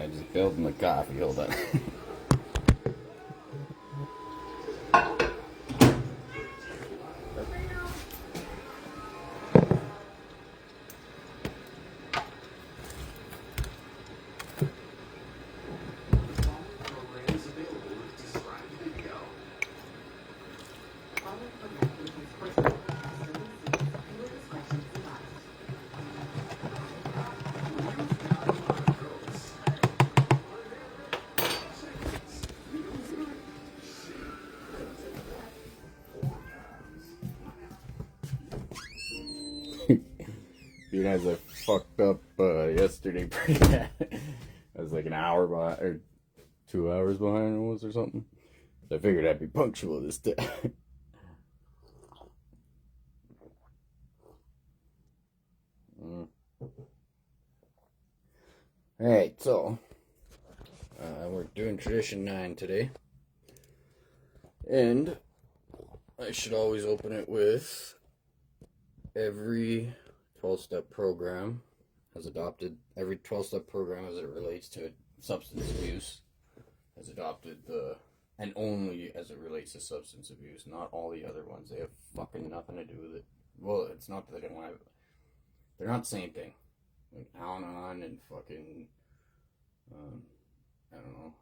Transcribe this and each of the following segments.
I just filled my coffee. Hold on. Dude, as I fucked up yesterday pretty bad. I was like an hour behind, or 2 hours behind almost or something. So I figured I'd be punctual this day. Alright, so we're doing Tradition 9 today. And I should always open it with every 12-step program has adopted, every 12-step program as it relates to substance abuse has adopted and only as it relates to substance abuse, not all the other ones. They have fucking nothing to do with it. Well, it's not that they don't have, they're not the same thing. Like Al-Anon and fucking, I don't know.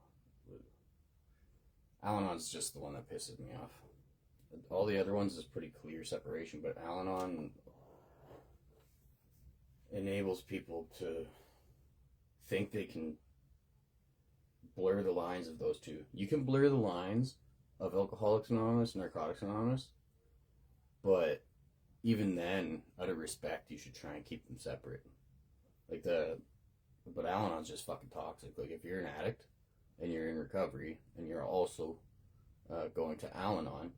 Al-Anon's just the one that pisses me off. All the other ones is pretty clear separation, but Al-Anon enables people to think they can blur the lines of those two. You can blur the lines of Alcoholics Anonymous and Narcotics Anonymous, but even then, out of respect, you should try and keep them separate. But Al-Anon's just fucking toxic. Like, if you're an addict and you're in recovery and you're also going to Al-Anon,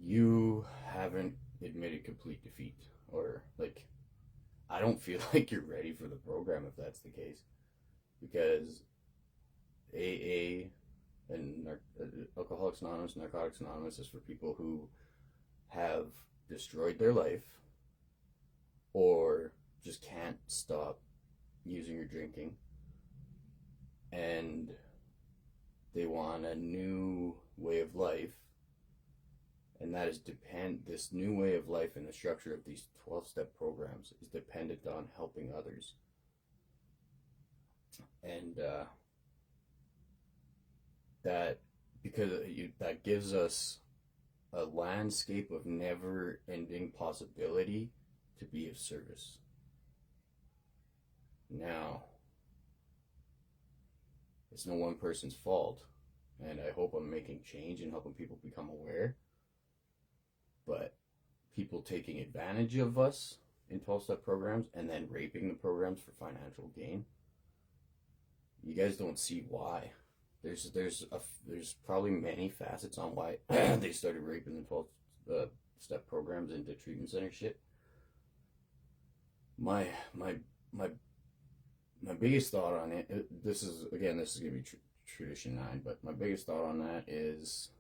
you haven't admitted complete defeat. Or, like, I don't feel like you're ready for the program if that's the case. Because AA and Alcoholics Anonymous, Narcotics Anonymous is for people who have destroyed their life or just can't stop using or drinking, and they want a new way of life, and that is this new way of life and the structure of these 12-step programs is dependent on helping others. And that gives us a landscape of never-ending possibility to be of service. Now, it's no one person's fault, and I hope I'm making change and helping people become aware. But people taking advantage of us in 12-step programs and then raping the programs for financial gain, you guys don't see why. There's probably many facets on why they started raping the 12-step programs into treatment center shit. My biggest thought on it, this is gonna be Tradition 9, but my biggest thought on that is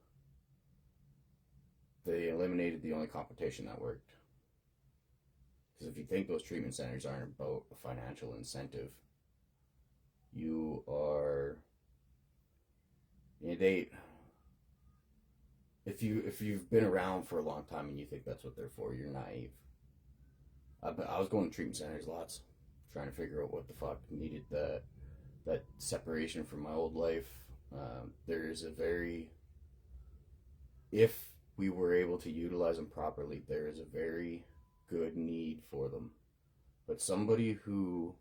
they eliminated the only competition that worked. Because if you think those treatment centers aren't about a financial incentive, you are, if you've been around for a long time and you think that's what they're for, you're naive. I was going to treatment centers lots, trying to figure out what the fuck needed that separation from my old life. There is if we were able to utilize them properly, there is a very good need for them. But somebody who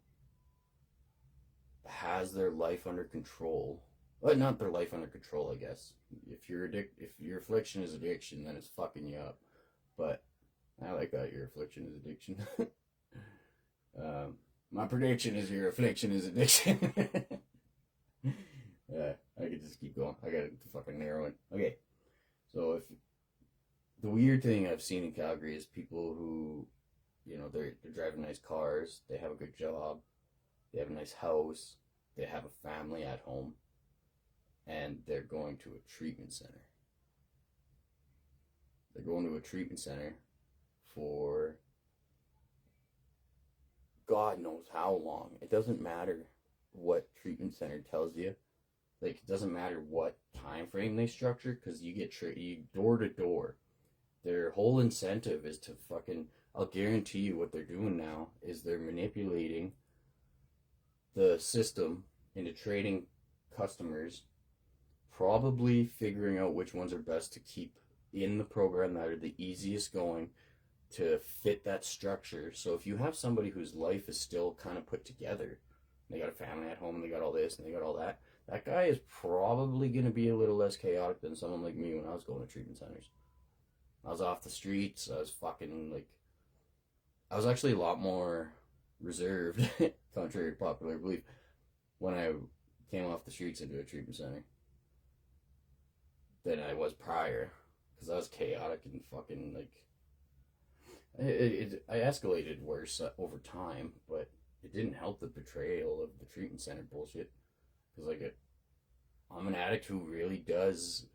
has their life under control, well, not their life under control, I guess. If your affliction is addiction, then it's fucking you up. But I like that, your affliction is addiction. My prediction is your affliction is addiction. Yeah, I could just keep going. I gotta fucking narrow it. Okay, so if the weird thing I've seen in Calgary is people who, they're driving nice cars, they have a good job, they have a nice house, they have a family at home, and they're going to a treatment center. They're going to a treatment center for God knows how long. It doesn't matter. what treatment center tells you. Like, it doesn't matter what time frame they structure, because you get you door to door. Their whole incentive is to fucking, I'll guarantee you what they're doing now is they're manipulating the system into trading customers, probably figuring out which ones are best to keep in the program that are the easiest going to fit that structure. So if you have somebody whose life is still kind of put together, they got a family at home and they got all this and they got all that, that guy is probably going to be a little less chaotic than someone like me when I was going to treatment centers. I was off the streets. I was fucking like, I was actually a lot more reserved, contrary to popular belief, when I came off the streets into a treatment center than I was prior, because I was chaotic and fucking like, I escalated worse over time, but it didn't help the betrayal of the treatment center bullshit. Because like, I'm an addict who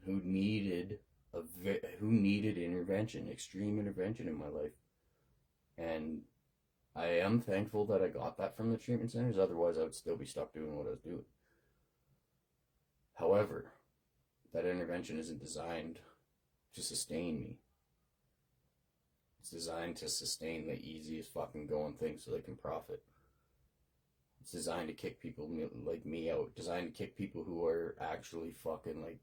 needed intervention, extreme intervention in my life, and I am thankful that I got that from the treatment centers. Otherwise, I would still be stuck doing what I was doing. However, that intervention isn't designed to sustain me. It's designed to sustain the easiest fucking going thing so they can profit. It's designed to kick people like me out. Designed to kick people who are actually fucking like,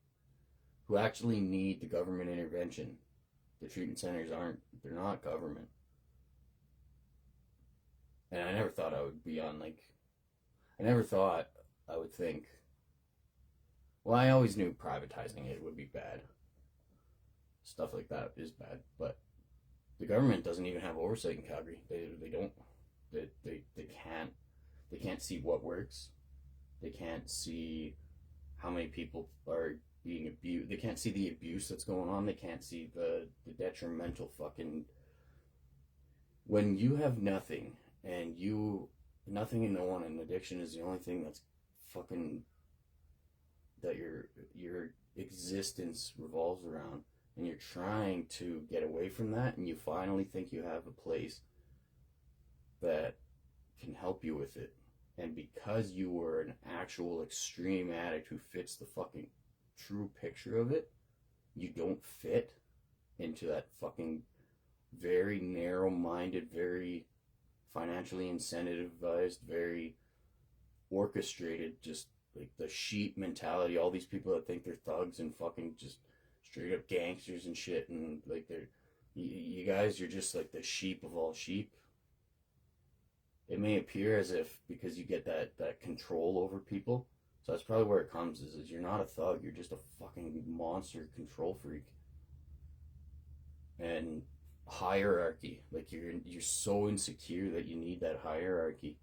who actually need the government intervention. The treatment centers they're not government. And I never thought I would be on like, I never thought I would think, well, I always knew privatizing it would be bad. Stuff like that is bad, but the government doesn't even have oversight in Calgary. They don't. They can't see what works. They can't see how many people are being abused. They can't see the abuse that's going on. They can't see the detrimental fucking. When you have nothing and nothing and no one, and addiction is the only thing that's fucking, that your existence revolves around, and you're trying to get away from that, and you finally think you have a place that can help you with it, and because you were an actual extreme addict who fits the fucking true picture of it, you don't fit into that fucking very narrow-minded, very financially incentivized, very orchestrated, just like the sheep mentality, all these people that think they're thugs and fucking just straight up gangsters and shit, and like you guys, you're just like the sheep of all sheep. It may appear as if because you get that control over people, so that's probably where it comes, is you're not a thug, you're just a fucking monster control freak. And hierarchy, like you're so insecure that you need that hierarchy.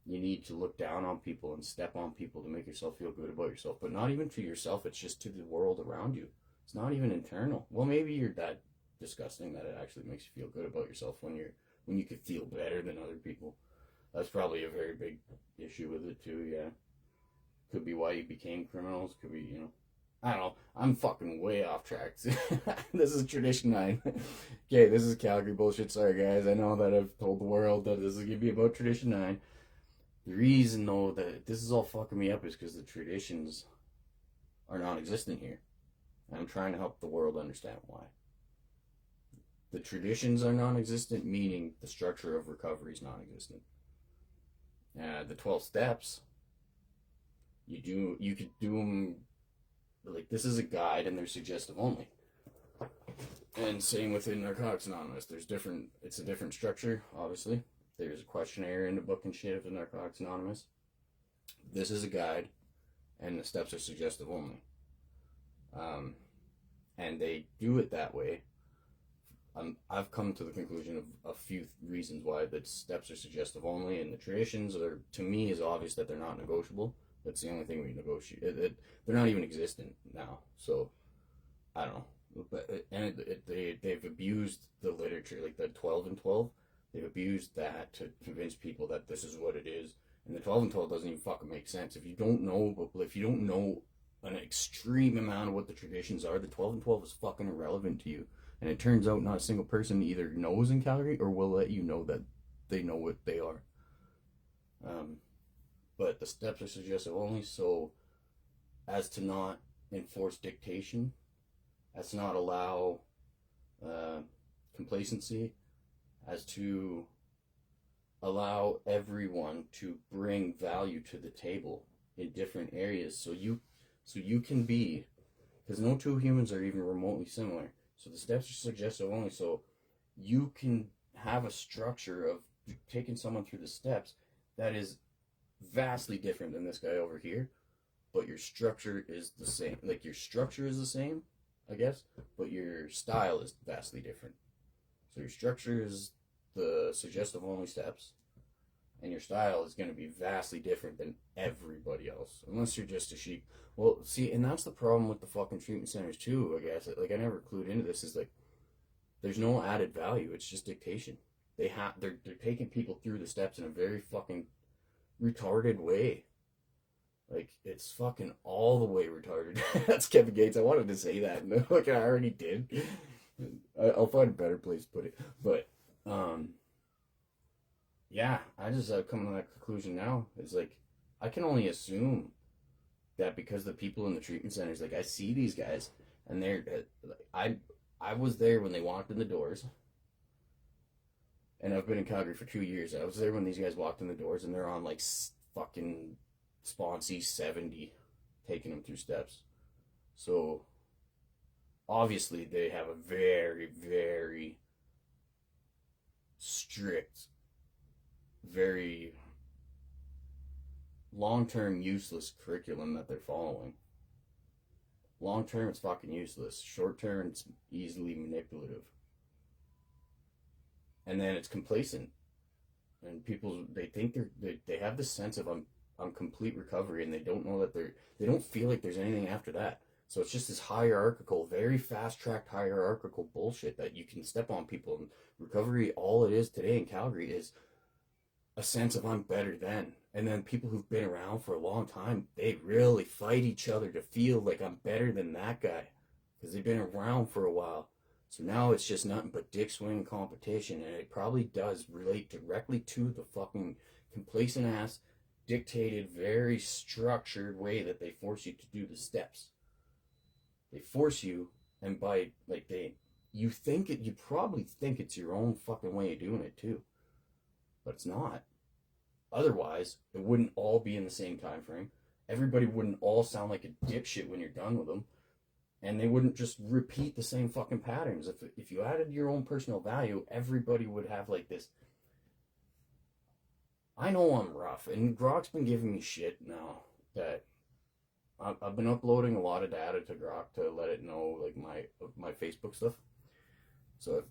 You need to look down on people and step on people to make yourself feel good about yourself, but not even to yourself, it's just to the world around you. It's not even internal. Well, maybe you're that disgusting that it actually makes you feel good about yourself when you could feel better than other people. That's probably a very big issue with it too, yeah. Could be why you became criminals, could be, I don't know. I'm fucking way off track. This is Tradition 9. Okay, this is Calgary bullshit. Sorry, guys. I know that I've told the world that this is going to be about Tradition 9. The reason, though, that this is all fucking me up is because the traditions are non-existent here. I'm trying to help the world understand why. The traditions are non-existent, meaning the structure of recovery is non-existent. The 12 steps, you could do them, like, this is a guide and they're suggestive only. And same within Narcotics Anonymous. It's a different structure, obviously. There's a questionnaire in the book and shit of Narcotics Anonymous. This is a guide, and the steps are suggestive only. And they do it that way. I've come to the conclusion of a few reasons why the steps are suggestive only, and the traditions are, to me, is obvious that they're not negotiable. That's the only thing we negotiate. They're not even existent now, so I don't know. But they've abused the literature, like the 12 and 12. They've abused that to convince people that this is what it is, and the 12 and 12 doesn't even fucking make sense. If you don't know an extreme amount of what the traditions are, the 12 and 12 is fucking irrelevant to you. And it turns out not a single person either knows in Calgary or will let you know that they know what they are. but the steps are suggestive only, so as to not enforce dictation, as to not allow complacency, as to allow everyone to bring value to the table in different areas, so you can be, because no two humans are even remotely similar, so the steps are suggestive only, so you can have a structure of taking someone through the steps that is vastly different than this guy over here, but your structure is the same. Like, your structure is the same, I guess, but your style is vastly different. So your structure is the suggestive only steps, and your style is going to be vastly different than everybody else, unless you're just a sheep. Well, see, and that's the problem with the fucking treatment centers too, I guess. Like, I never clued into this, is like, there's no added value. It's just dictation. They're taking people through the steps in a very fucking retarded way. Like, it's fucking all the way retarded. That's Kevin Gates. I wanted to say that, and like, I already did. I'll find a better place to put it. But yeah, I just come to that conclusion now. It's like, I can only assume that because the people in the treatment centers, like, I see these guys, and they're I was there when they walked in the doors, and I've been in Calgary for 2 years. I was there when these guys walked in the doors, and they're on like fucking Sponsy 70, taking them through steps. So obviously they have a very, very strict, very long-term useless curriculum that they're following. Long-term, it's fucking useless. Short-term, it's easily manipulative. And then it's complacent. And people, they think they have this sense of I'm complete recovery, and they don't know that they don't feel like there's anything after that. So it's just this hierarchical, very fast-tracked hierarchical bullshit that you can step on people. And recovery, all it is today in Calgary is a sense of I'm better than. And then people who've been around for a long time, they really fight each other to feel like I'm better than that guy, because they've been around for a while. So now it's just nothing but dick swing competition, and it probably does relate directly to the fucking complacent ass, dictated, very structured way that they force you to do the steps. They force you, and by, like, you probably think it's your own fucking way of doing it too, but it's not. Otherwise, it wouldn't all be in the same time frame. Everybody wouldn't all sound like a dipshit when you're done with them, and they wouldn't just repeat the same fucking patterns. If you added your own personal value, everybody would have like this. I know I'm rough, and Grok's been giving me shit now that I've been uploading a lot of data to Grok to let it know, like, my Facebook stuff. So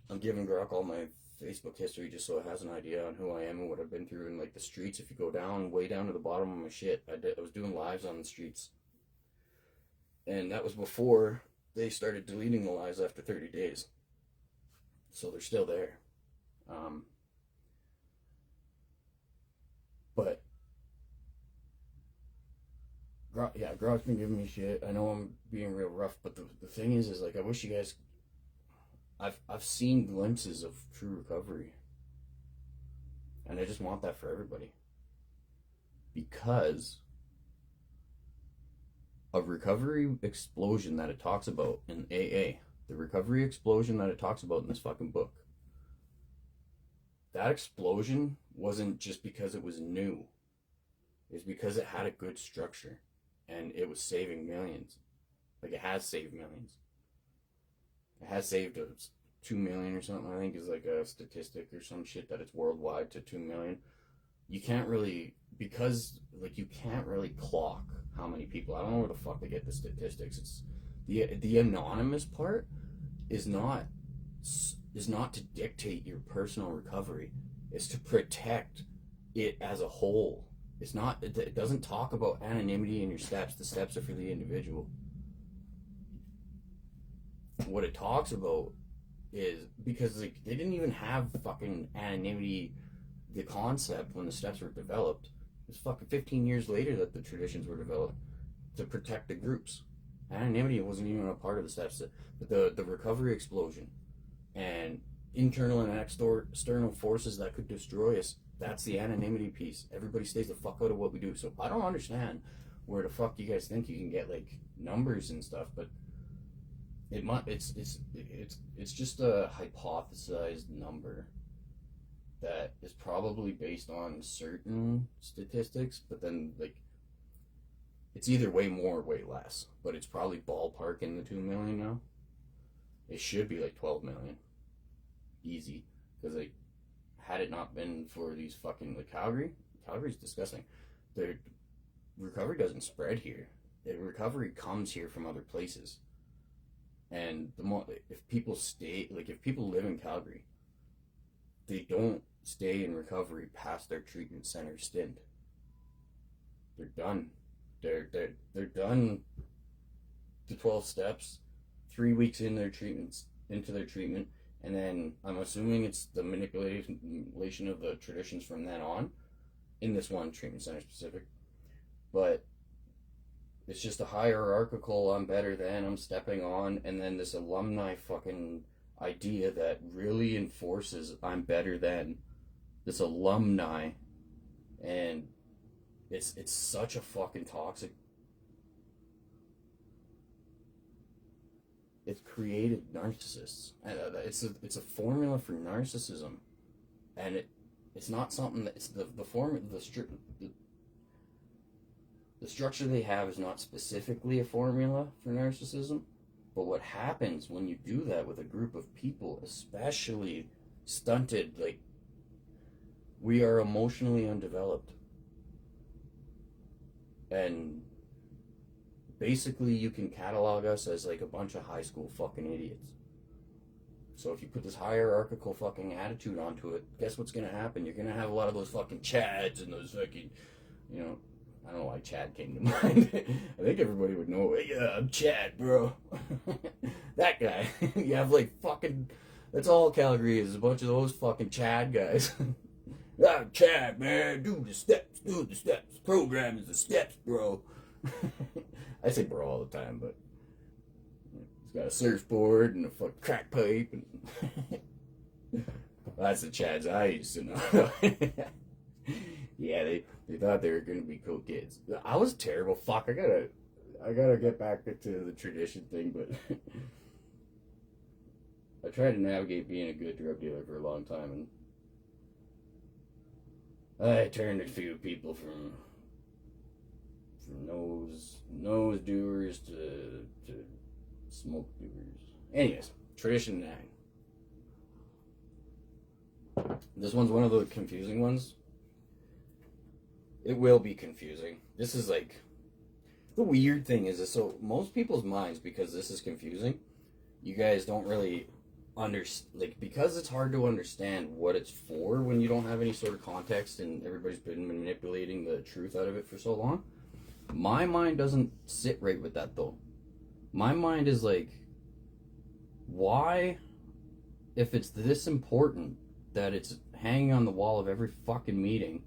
I'm giving Grok all my Facebook history just so it has an idea on who I am and what I've been through in, like, the streets. If you go down, way down to the bottom of my shit, I was doing lives on the streets. And that was before they started deleting the lives after 30 days. So they're still there. But Grok's been giving me shit. I know I'm being real rough, but the thing is like, I wish you guys, I've seen glimpses of true recovery, and I just want that for everybody, because a recovery explosion that it talks about in AA, the recovery explosion that it talks about in this fucking book, that explosion wasn't just because it was new. It's because it had a good structure, and it was saving millions. Like, it has saved millions. It has saved 2 million or something, I think, is like a statistic or some shit that it's worldwide to 2 million. You can't really, because, like, you can't really clock how many people. I don't know where the fuck they get the statistics. It's the anonymous part is not to dictate your personal recovery. It's to protect it as a whole. It's not. It doesn't talk about anonymity in your steps. The steps are for the individual. What it talks about is, because, like, they didn't even have fucking anonymity, the concept, when the steps were developed. It was fucking 15 years later that the traditions were developed to protect the groups. Anonymity wasn't even a part of the steps. But the recovery explosion and internal and external forces that could destroy us That's the anonymity piece. Everybody stays the fuck out of what we do. So I don't understand where the fuck you guys think you can get like numbers and stuff, but it's just a hypothesized number that is probably based on certain statistics, but then like it's either way more or way less, but it's probably ballpark in the 2 million now. It should be like 12 million, easy, because like had it not been for these fucking like Calgary's disgusting. The recovery doesn't spread here. The recovery comes here from other places. And the more, if people live in Calgary, they don't stay in recovery past their treatment center stint. They're done. They're done. The 12 steps, 3 weeks into their treatment, and then I'm assuming it's the manipulation of the traditions from then on, in this one treatment center specific, but. It's just a hierarchical, I'm better than, I'm stepping on, and then this alumni fucking idea that really enforces I'm better than. This alumni, and it's such a fucking toxic. It's created narcissists, and it's a formula for narcissism, and it's not something that it's the structure they have is not specifically a formula for narcissism, but what happens when you do that with a group of people, especially stunted, like, we are emotionally undeveloped. And basically you can catalog us as like a bunch of high school fucking idiots. So if you put this hierarchical fucking attitude onto it, guess what's gonna happen? You're gonna have a lot of those fucking Chads and those fucking, you know, I don't know why Chad came to mind. I think everybody would know, hey, yeah, I'm Chad, bro. That guy. You have like fucking, that's all Calgary is a bunch of those fucking Chad guys. I'm Chad, man. Do the steps. Program is the steps, bro. I say bro all the time, but he's got a surfboard and a fucking crack pipe. And that's the Chads I used to know. Yeah, they thought they were gonna be cool kids. I was terrible. Fuck, I gotta get back to the tradition thing, but I tried to navigate being a good drug dealer for a long time, and I turned a few people from nose doers to smoke doers. Anyways, tradition 9. This one's one of the confusing ones. It will be confusing. This is like, the weird thing is, so most people's minds, because this is confusing, you guys don't really understand, like, because it's hard to understand what it's for when you don't have any sort of context and everybody's been manipulating the truth out of it for so long. My mind doesn't sit right with that, though. My mind is like, why, if it's this important that it's hanging on the wall of every fucking meeting,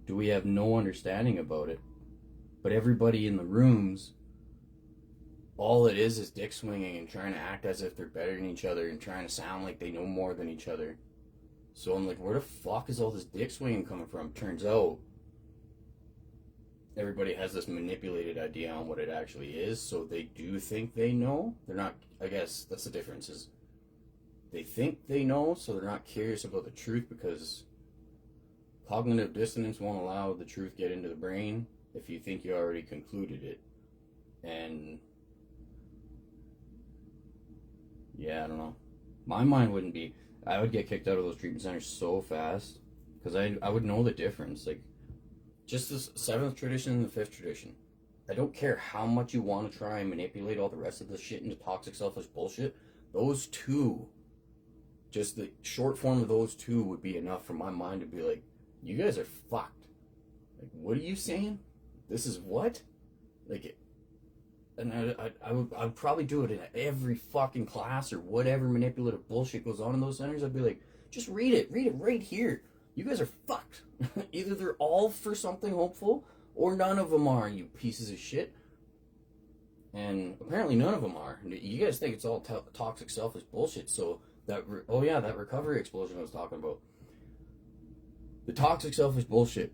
do we have no understanding about it? But everybody in the rooms, all it is dick swinging and trying to act as if they're better than each other and trying to sound like they know more than each other. So I'm like, where the fuck is all this dick swinging coming from? Turns out, everybody has this manipulated idea on what it actually is, so they do think they know. They're not, I guess that's the difference, is they think they know, so they're not curious about the truth, because cognitive dissonance won't allow the truth get into the brain if you think you already concluded it. And yeah, I don't know. My mind wouldn't be. I would get kicked out of those treatment centers so fast, because I would know the difference. Like, just the 7th tradition and the 5th tradition. I don't care how much you want to try and manipulate all the rest of the shit into toxic, selfish bullshit. Those two, just the short form of those two would be enough for my mind to be like, you guys are fucked. Like, what are you saying? This is what? Like, and I'd probably do it in every fucking class or whatever manipulative bullshit goes on in those centers. I'd be like, just read it right here. You guys are fucked. Either they're all for something hopeful, or none of them are, you pieces of shit. And apparently none of them are. You guys think it's all toxic, selfish bullshit, so that recovery explosion I was talking about, The toxic selfish bullshit.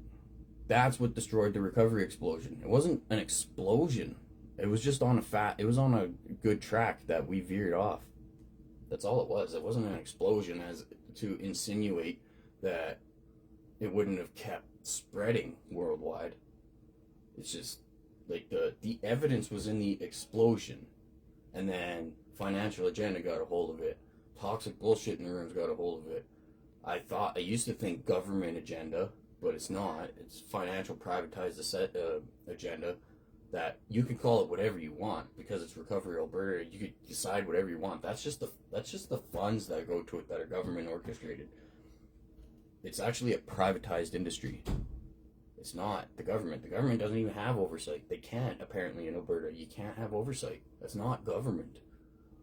That's what destroyed the recovery explosion. It wasn't an explosion. It was just on it was on a good track that we veered off. That's all it was. It wasn't an explosion as to insinuate that it wouldn't have kept spreading worldwide. It's just like the evidence was in the explosion, and then financial agenda got a hold of it. Toxic bullshit in the rooms got a hold of it. I used to think government agenda, but it's not. It's financial privatized agenda that you can call it whatever you want because it's Recovery Alberta. You could decide whatever you want. That's just the funds that go to it that are government orchestrated. It's actually a privatized industry. It's not the government. The government doesn't even have oversight. They can't, apparently, in Alberta. You can't have oversight. That's not government.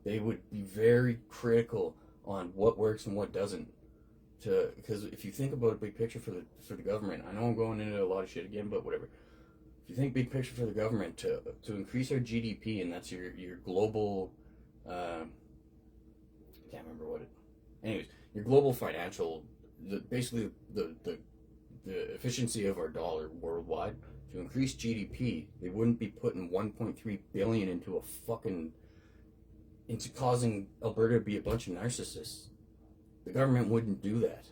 They would be very critical on what works and what doesn't. Because if you think about a big picture for the government, I know I'm going into a lot of shit again, but whatever. If you think big picture for the government to increase our GDP, and that's your global, I can't remember what it. Anyways, your global financial, basically the efficiency of our dollar worldwide. To increase GDP, they wouldn't be putting 1.3 billion into causing Alberta to be a bunch of narcissists. The government wouldn't do that.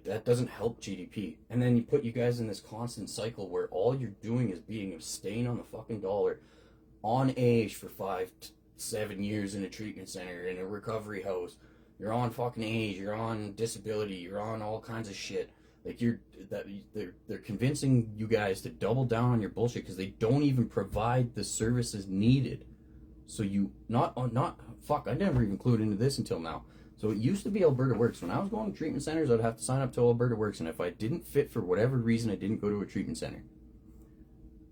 That doesn't help GDP. And then you put you guys in this constant cycle where all you're doing is being a stain on the fucking dollar, on age for 5 to 7 years in a treatment center, in a recovery house. You're on fucking age, you're on disability, you're on all kinds of shit. Like they're convincing you guys to double down on your bullshit because they don't even provide the services needed. So I never even clued into this until now. So it used to be Alberta Works. When I was going to treatment centers, I'd have to sign up to Alberta Works, and if I didn't fit for whatever reason, I didn't go to a treatment center.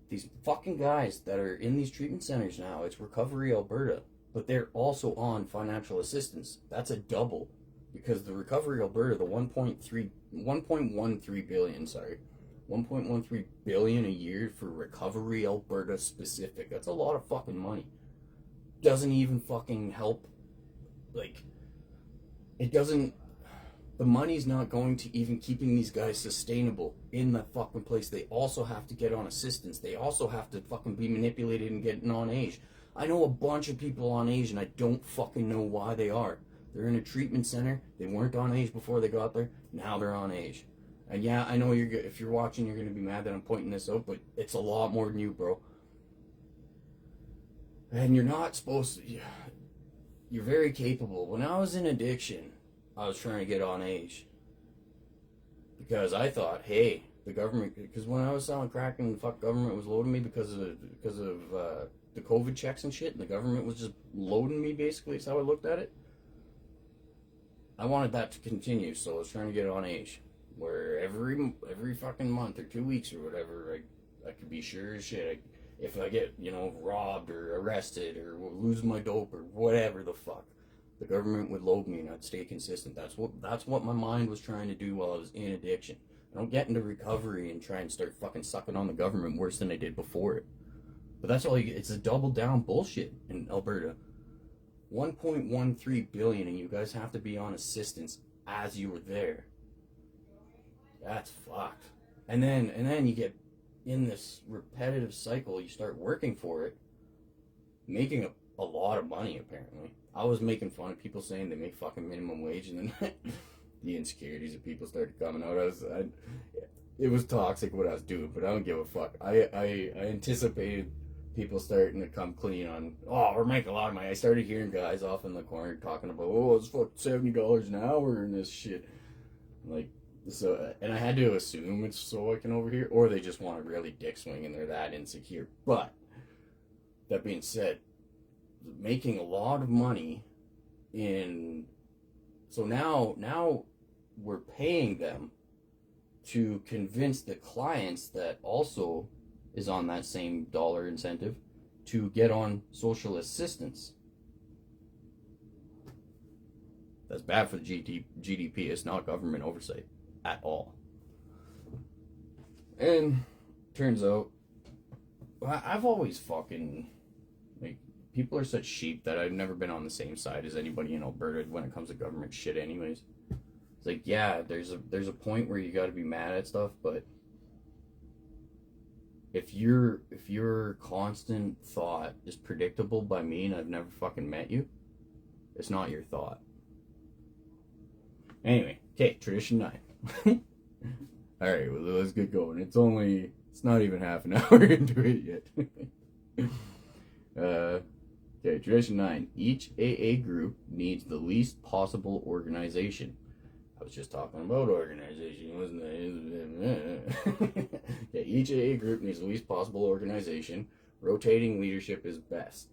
These fucking guys that are in these treatment centers now, it's Recovery Alberta, but they're also on financial assistance. That's a double, because the Recovery Alberta, the 1.13 billion a year for Recovery Alberta specific. That's a lot of fucking money. Doesn't even fucking help, like, it doesn't, the money's not going to even keeping these guys sustainable in the fucking place. They also have to get on assistance. They also have to fucking be manipulated and getting on age. I know a bunch of people on age and I don't fucking know why they are. They're in a treatment center. They weren't on age before they got there. Now they're on age. And yeah, I know if you're watching, you're going to be mad that I'm pointing this out, but it's a lot more than you, bro. And you're not supposed to, you're very capable. When I was in addiction, I was trying to get on age. Because I thought, hey, the government, because when I was selling crack and the fuck government was loading me because of the COVID checks and shit, and the government was just loading me, basically, is how I looked at it. I wanted that to continue, so I was trying to get on age. Where every fucking month or 2 weeks or whatever, I could be sure as shit. If I get, robbed or arrested or lose my dope or whatever the fuck, the government would load me and I'd stay consistent. That's what my mind was trying to do while I was in addiction. I don't get into recovery and try and start fucking sucking on the government worse than I did before it. But that's all it's a double down bullshit in Alberta. 1.13 billion and you guys have to be on assistance as you were there. That's fucked. And then you get in this repetitive cycle, you start working for it, making a lot of money, apparently. I was making fun of people saying they make fucking minimum wage, and then the insecurities of people started coming out. It was toxic what I was doing, but I don't give a fuck. I anticipated people starting to come clean on, we're making a lot of money. I started hearing guys off in the corner talking about, it's fucking $70 an hour and this shit. Like, so, and I had to assume it's so I can overhear, or they just want to really dick swing and they're that insecure. But, that being said, making a lot of money so now we're paying them to convince the clients that also is on that same dollar incentive to get on social assistance. That's bad for the GDP. It's not government oversight at all. And turns out, I've always fucking, people are such sheep that I've never been on the same side as anybody in Alberta when it comes to government shit anyways. It's like, yeah, there's a point where you got to be mad at stuff, but if your constant thought is predictable by me and I've never fucking met you, it's not your thought. Anyway, okay, tradition 9. All right, well, let's get going. It's not even half an hour into it yet. Okay, tradition 9. Each AA group needs the least possible organization. I was just talking about organization, wasn't I? Okay, each AA group needs the least possible organization. Rotating leadership is best.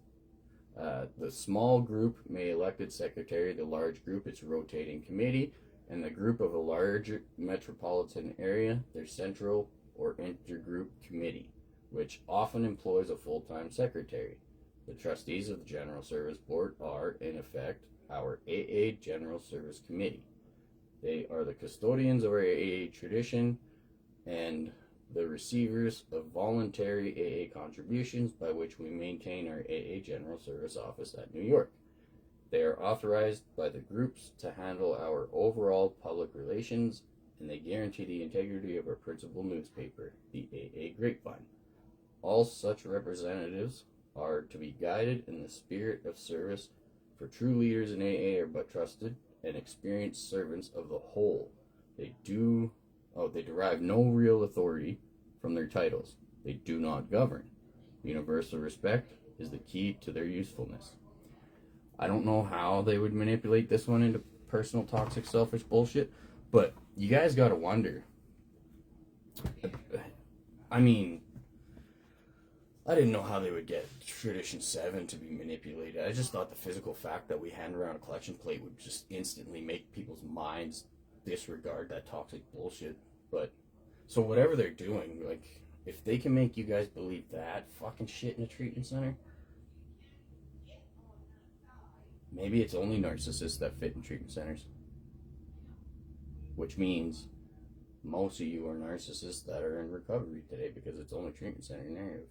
The small group may elect its secretary, the large group its rotating committee, and the group of a large metropolitan area their central or intergroup committee, which often employs a full-time secretary. The trustees of the General Service Board are, in effect, our AA General Service Committee. They are the custodians of our AA tradition and the receivers of voluntary AA contributions by which we maintain our AA General Service Office at New York. They are authorized by the groups to handle our overall public relations, and they guarantee the integrity of our principal newspaper, the AA Grapevine. All such representatives are to be guided in the spirit of service, for true leaders in AA are but trusted and experienced servants of the whole. They derive no real authority from their titles. They do not govern. Universal respect is the key to their usefulness. I don't know how they would manipulate this one into personal, toxic, selfish bullshit, but you guys gotta wonder. I mean, I didn't know how they would get Tradition 7 to be manipulated. I just thought the physical fact that we hand around a collection plate would just instantly make people's minds disregard that toxic bullshit. But, so whatever they're doing, like, if they can make you guys believe that fucking shit in a treatment center, maybe it's only narcissists that fit in treatment centers. Which means most of you are narcissists that are in recovery today because it's only treatment center narrative.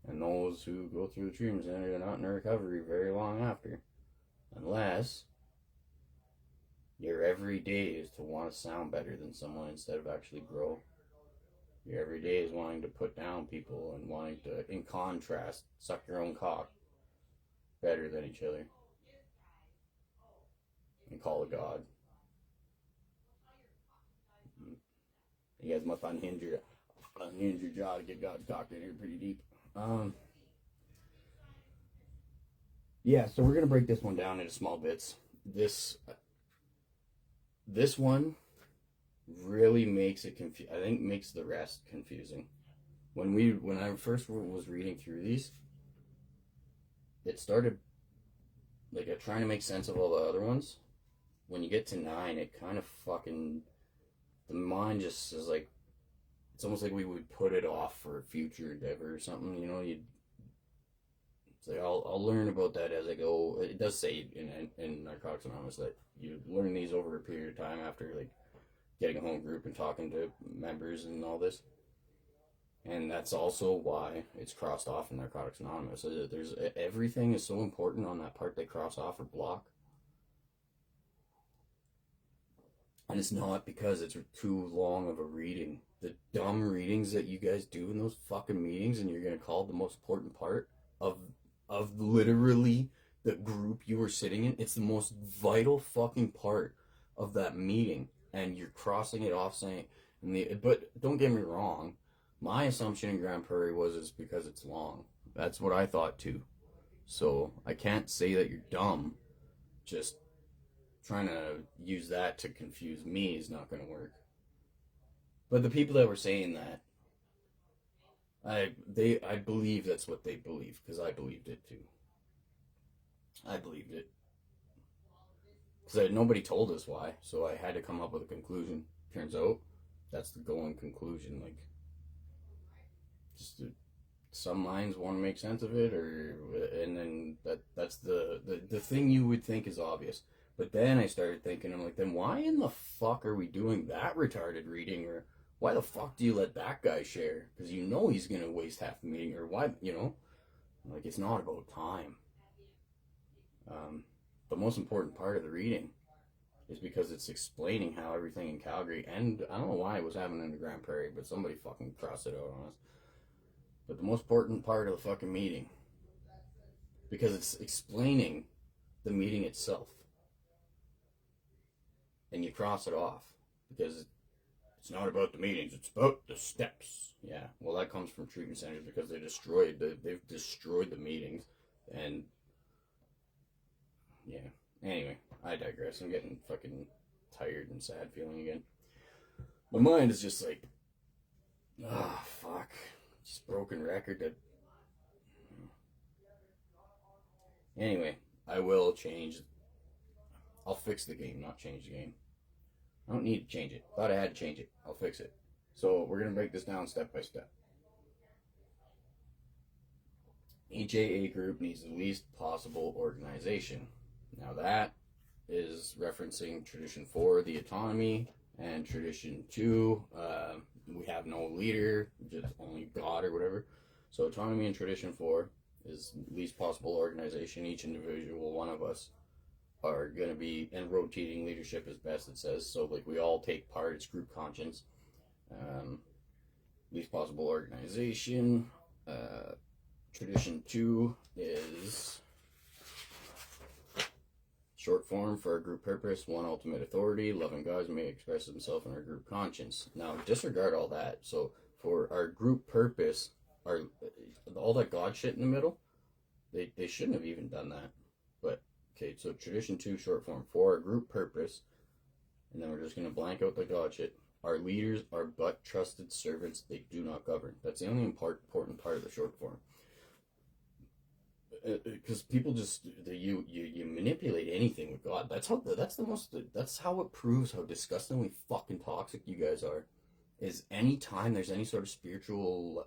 And those who go through the treatment center are not in recovery very long after. Unless your every day is to want to sound better than someone instead of actually grow. Your every day is wanting to put down people and wanting to, in contrast, suck your own cock better than each other. And call it God. You guys must unhinge your jaw to get God's cock in here pretty deep. Yeah, so we're gonna break this one down into small bits. This one really makes it I think makes the rest confusing. When I first was reading through these, it started like trying to make sense of all the other ones. When you get to 9, it kind of fucking, the mind just is like, it's almost like we would put it off for a future endeavor or something, you know. It's like, I'll learn about that as I go. It does say in Narcotics Anonymous that you learn these over a period of time after like getting a home group and talking to members and all this. And that's also why it's crossed off in Narcotics Anonymous. Everything is so important on that part they cross off or block. And it's not because it's too long of a reading. The dumb readings that you guys do in those fucking meetings, and you're going to call the most important part of literally the group you were sitting in. It's the most vital fucking part of that meeting. And you're crossing it off saying, but don't get me wrong. My assumption in Grand Prairie was it's because it's long. That's what I thought too. So I can't say that you're dumb. Just trying to use that to confuse me is not going to work. But the people that were saying that, I believe that's what they believe, because I believed it too. I believed it. Because nobody told us why, so I had to come up with a conclusion. Turns out, that's the going conclusion. Like, just some minds want to make sense of it, and then that's the thing you would think is obvious. But then I started thinking, I'm like, then why in the fuck are we doing that retarded reading? Or why the fuck do you let that guy share? Because you know he's going to waste half the meeting. Or why, you know? Like, it's not about time. The most important part of the reading is because it's explaining how everything in Calgary, and I don't know why it was happening in the Grand Prairie, but somebody fucking crossed it out on us. But the most important part of the fucking meeting, because it's explaining the meeting itself, and you cross it off because it's not about the meetings, it's about the steps. Yeah, well, that comes from treatment centers because they've destroyed the meetings, and yeah. Anyway, I digress. I'm getting fucking tired and sad feeling again. My mind is just like, oh fuck, just broken record. That anyway, I will change. I'll fix the game, not change the game. I don't need to change it. Thought I had to change it. I'll fix it. So we're gonna break this down step by step. Each AA group needs the least possible organization. Now that is referencing Tradition 4, the autonomy, and Tradition 2, we have no leader, just only God or whatever. So autonomy in Tradition 4 is least possible organization. Each individual one of us are going to be, and rotating leadership is best, it says. So like we all take part, it's group conscience. Least possible organization. Tradition 2 is short form for our group purpose, one ultimate authority, loving God may express himself in our group conscience. Now disregard all that. So for our group purpose, all that God shit in the middle, they shouldn't have even done that. But okay, so Tradition 2 short form for our group purpose, and then we're just gonna blank out the God shit. Our leaders are but trusted servants, they do not govern. That's the only important part of the short form. Because people just you manipulate anything with God. That's how it proves how disgustingly fucking toxic you guys are. Is anytime there's any sort of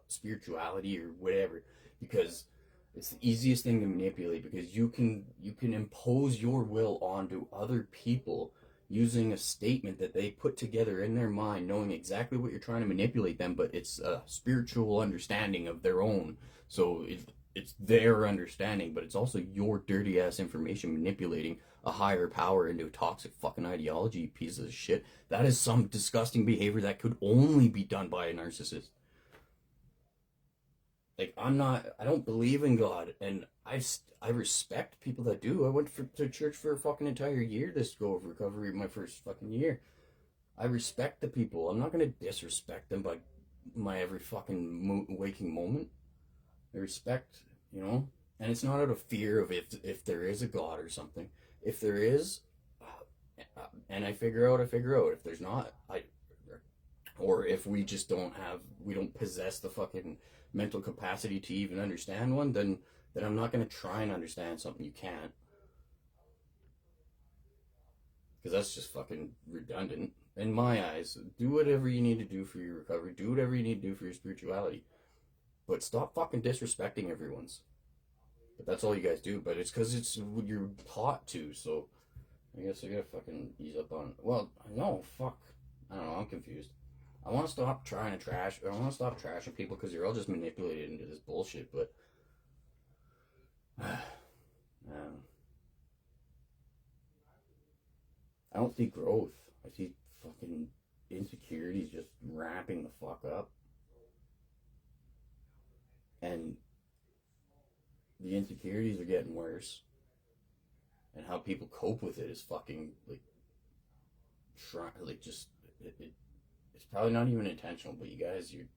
spirituality or whatever, because it's the easiest thing to manipulate, because you can impose your will onto other people using a statement that they put together in their mind, knowing exactly what you're trying to manipulate them, but it's a spiritual understanding of their own. So it's their understanding, but it's also your dirty ass information manipulating a higher power into a toxic fucking ideology, you piece of shit. That is some disgusting behavior that could only be done by a narcissist. Like, I don't believe in God, and I respect people that do. I went to church for a fucking entire year this go of recovery, my first fucking year. I respect the people. I'm not gonna disrespect them by my every fucking waking moment. I respect, and it's not out of fear of if there is a God or something. If there is, and I figure out. If there's not, or if we just we don't possess the fucking mental capacity to even understand one, then I'm not going to try and understand something you can't. Because that's just fucking redundant. In my eyes, do whatever you need to do for your recovery. Do whatever you need to do for your spirituality. But stop fucking disrespecting everyone's. But that's all you guys do. But it's because it's what you're taught to. So I guess I gotta fucking ease up on. Well, no, fuck. I don't know. I'm confused. I want to stop trying to trash. I want to stop trashing people because you're all just manipulated into this bullshit. But I don't see growth. I see fucking insecurities just ramping the fuck up. And the insecurities are getting worse. And how people cope with it is fucking, it's probably not even intentional, but you guys, you're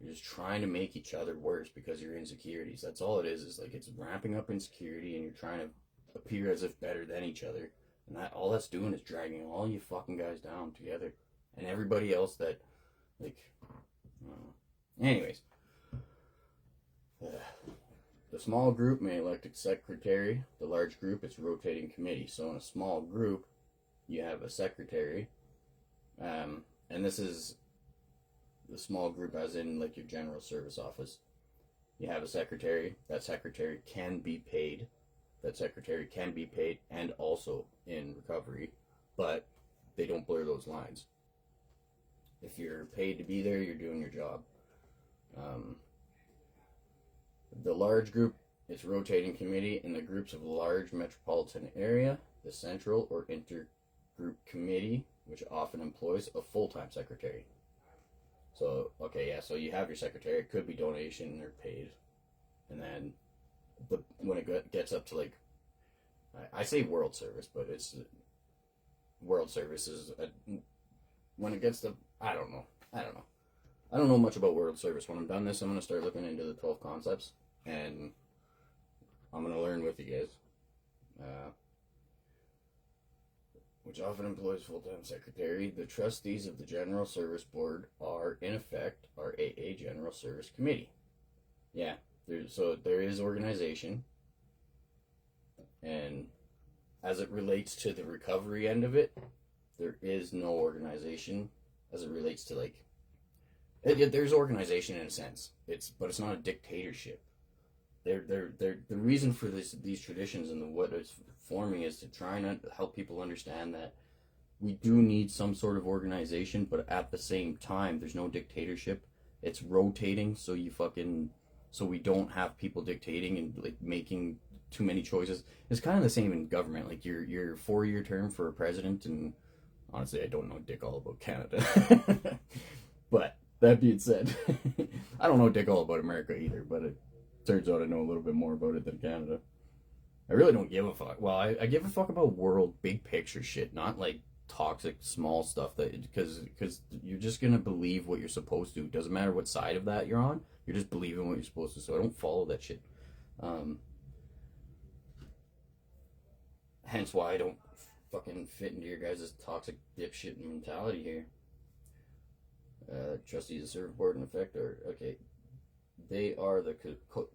just trying to make each other worse because of your insecurities. That's all it is like it's ramping up insecurity and you're trying to appear as if better than each other. And all that's doing is dragging all you fucking guys down together. And everybody else that, anyways. The small group may elect a secretary. The large group, it's a rotating committee. So in a small group, you have a secretary. And this is the small group as in like your general service office. You have a secretary. That secretary can be paid. And also in recovery. But they don't blur those lines. If you're paid to be there, you're doing your job. The large group, it's rotating committee in the groups of large metropolitan area, the central or group committee, which often employs a full-time secretary. So, okay, yeah, so you have your secretary. It could be donation or paid. And then when it gets up to, like, I say world service, but it's world service is when it gets to, I don't know. I don't know much about world service. When I'm done this, I'm going to start looking into the 12 concepts, and I'm going to learn with you guys. Which often employs full-time secretary. The trustees of the General Service Board are, in effect, our AA General Service Committee. Yeah, so there is organization, and as it relates to the recovery end of it, there is no organization as it relates to, like, there's organization in a sense, but it's not a dictatorship. The reason for these traditions and what it's forming is to try and help people understand that we do need some sort of organization, but at the same time, there's no dictatorship. It's rotating, so we don't have people dictating and, like, making too many choices. It's kind of the same in government, like your 4-year term for a president, and honestly, I don't know dick all about Canada. But that being said, I don't know dick all about America either, but it turns out I know a little bit more about it than Canada. I really don't give a fuck. Well, I give a fuck about world big picture shit, not like toxic small stuff that because you're just gonna believe what you're supposed to. Doesn't matter what side of that you're on. You're just believing what you're supposed to. So I don't follow that shit. Hence why I don't fucking fit into your guys' toxic dipshit mentality here. Trustees of Service Board in effect are okay. They are the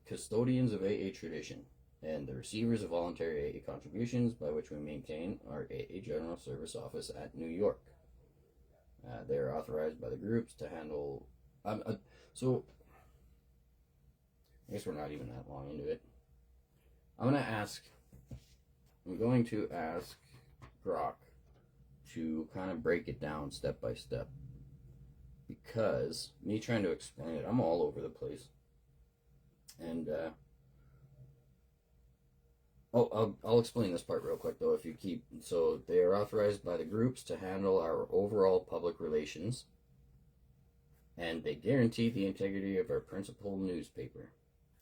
custodians of AA tradition and the receivers of voluntary AA contributions, by which we maintain our AA General Service Office at New York. They are authorized by the groups to handle. So, I guess we're not even that long into it. I'm going to ask Grok to kind of break it down step by step. Because me trying to explain it, I'm all over the place. And, I'll explain this part real quick, though, if you keep... So, they are authorized by the groups to handle our overall public relations, and they guarantee the integrity of our principal newspaper,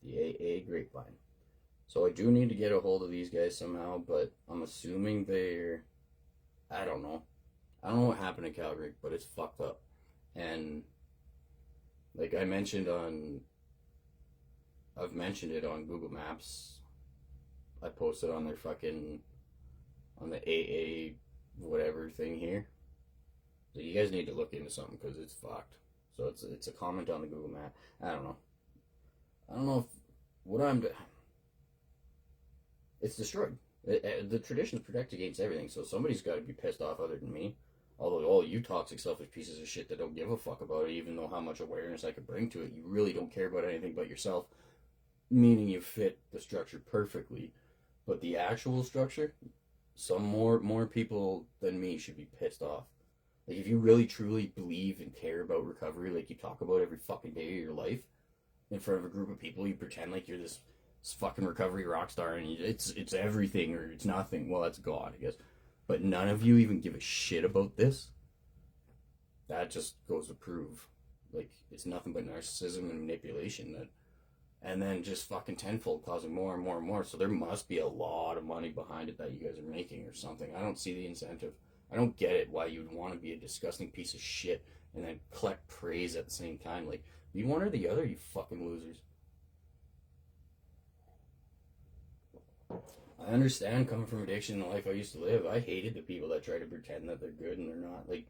the AA Grapevine. So, I do need to get a hold of these guys somehow, but I'm assuming they're... I don't know what happened in Calgary, but it's fucked up. And, like I've mentioned it on Google Maps. I posted on their on the AA whatever thing here. So you guys need to look into something because it's fucked. So it's a comment on the Google Map. I don't know if what it's destroyed. The traditions protect against everything, so somebody's got to be pissed off other than me. Although, you toxic, selfish pieces of shit that don't give a fuck about it, even though how much awareness I could bring to it, you really don't care about anything but yourself, meaning you fit the structure perfectly. But the actual structure, some more people than me should be pissed off. Like, if you really truly believe and care about recovery, like you talk about every fucking day of your life, in front of a group of people, you pretend like you're this fucking recovery rock star, and it's everything or it's nothing. Well, that's God, I guess. But none of you even give a shit about this. That just goes to prove, like, it's nothing but narcissism and manipulation. And then just fucking tenfold, causing more and more and more. So there must be a lot of money behind it that you guys are making or something. I don't see the incentive. I don't get it why you'd want to be a disgusting piece of shit and then collect praise at the same time. Like, be one or the other, you fucking losers. I understand coming from addiction and the life I used to live. I hated the people that try to pretend that they're good and they're not. Like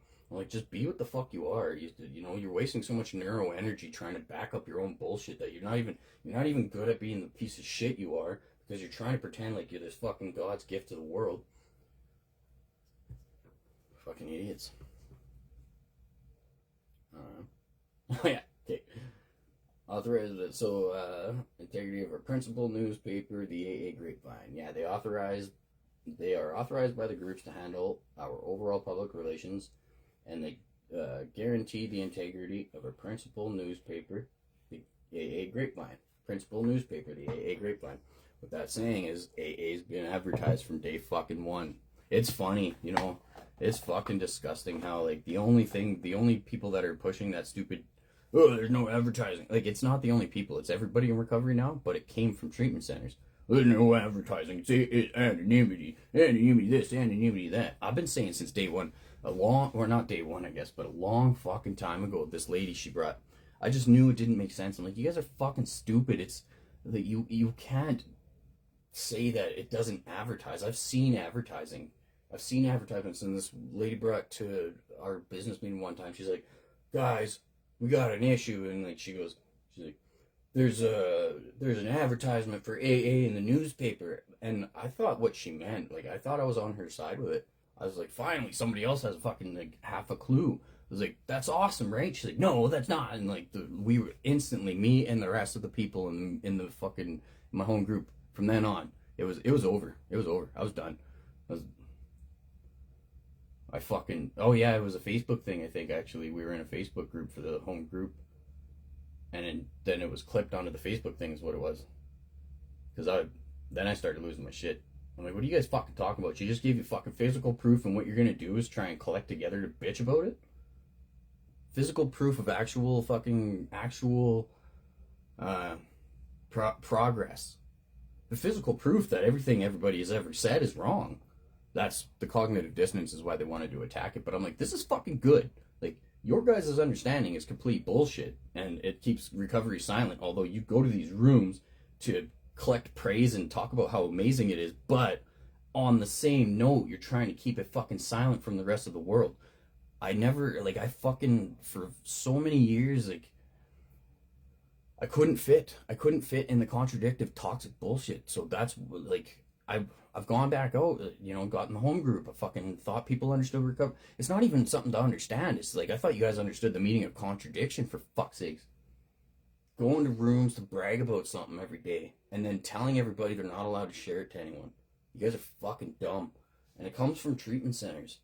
just be what the fuck you are. You're wasting so much neuro energy trying to back up your own bullshit that you're not even good at being the piece of shit you are because you're trying to pretend like you're this fucking God's gift to the world. Fucking idiots. Oh yeah, okay. Integrity of our principal newspaper, the AA Grapevine. Yeah, they are authorized by the groups to handle our overall public relations, and they guarantee the integrity of our principal newspaper, the AA Grapevine. Principal newspaper, the AA Grapevine. What that's saying is AA's been advertised from day fucking one. It's funny, It's fucking disgusting how, like, the only people that are pushing that stupid, oh, there's no advertising. Like, it's not the only people. It's everybody in recovery now, but it came from treatment centers. There's no advertising. It's anonymity. Anonymity this, anonymity that. I've been saying since day one, or not day one, I guess, but a long fucking time ago, this lady she brought, I just knew it didn't make sense. I'm like, you guys are fucking stupid. It's that you can't say that it doesn't advertise. I've seen advertising. I've seen advertisements, and this lady brought to our business meeting one time. She's like, guys, we got an issue, and like she's like, there's an advertisement for AA in the newspaper, and I thought what she meant, like I thought I was on her side with it. I was like, finally, somebody else has fucking like half a clue. I was like, that's awesome, right? She's like, no, that's not. And like we were instantly, me and the rest of the people in the fucking my home group. From then on, it was over. It was over. I was done. I fucking, oh yeah, it was a Facebook thing. I think actually we were in a Facebook group for the home group, and then it was clipped onto the Facebook thing is what it was. Because then I started losing my shit. I'm like, what are you guys fucking talking about? She just gave you fucking physical proof, and what you're gonna do is try and collect together to bitch about it? Physical proof of actual progress. The physical proof that everything everybody has ever said is wrong. That's the cognitive dissonance is why they wanted to attack it. But I'm like, this is fucking good. Like, your guys' understanding is complete bullshit, and it keeps recovery silent, although you go to these rooms to collect praise and talk about how amazing it is, but on the same note, you're trying to keep it fucking silent from the rest of the world. I for so many years, like, I couldn't fit in the contradictive toxic bullshit. So that's like, I've gone back out, got in the home group. I fucking thought people understood recovery. It's not even something to understand. It's like, I thought you guys understood the meaning of contradiction, for fuck's sakes. Going to rooms to brag about something every day and then telling everybody they're not allowed to share it to anyone. You guys are fucking dumb. And it comes from treatment centers.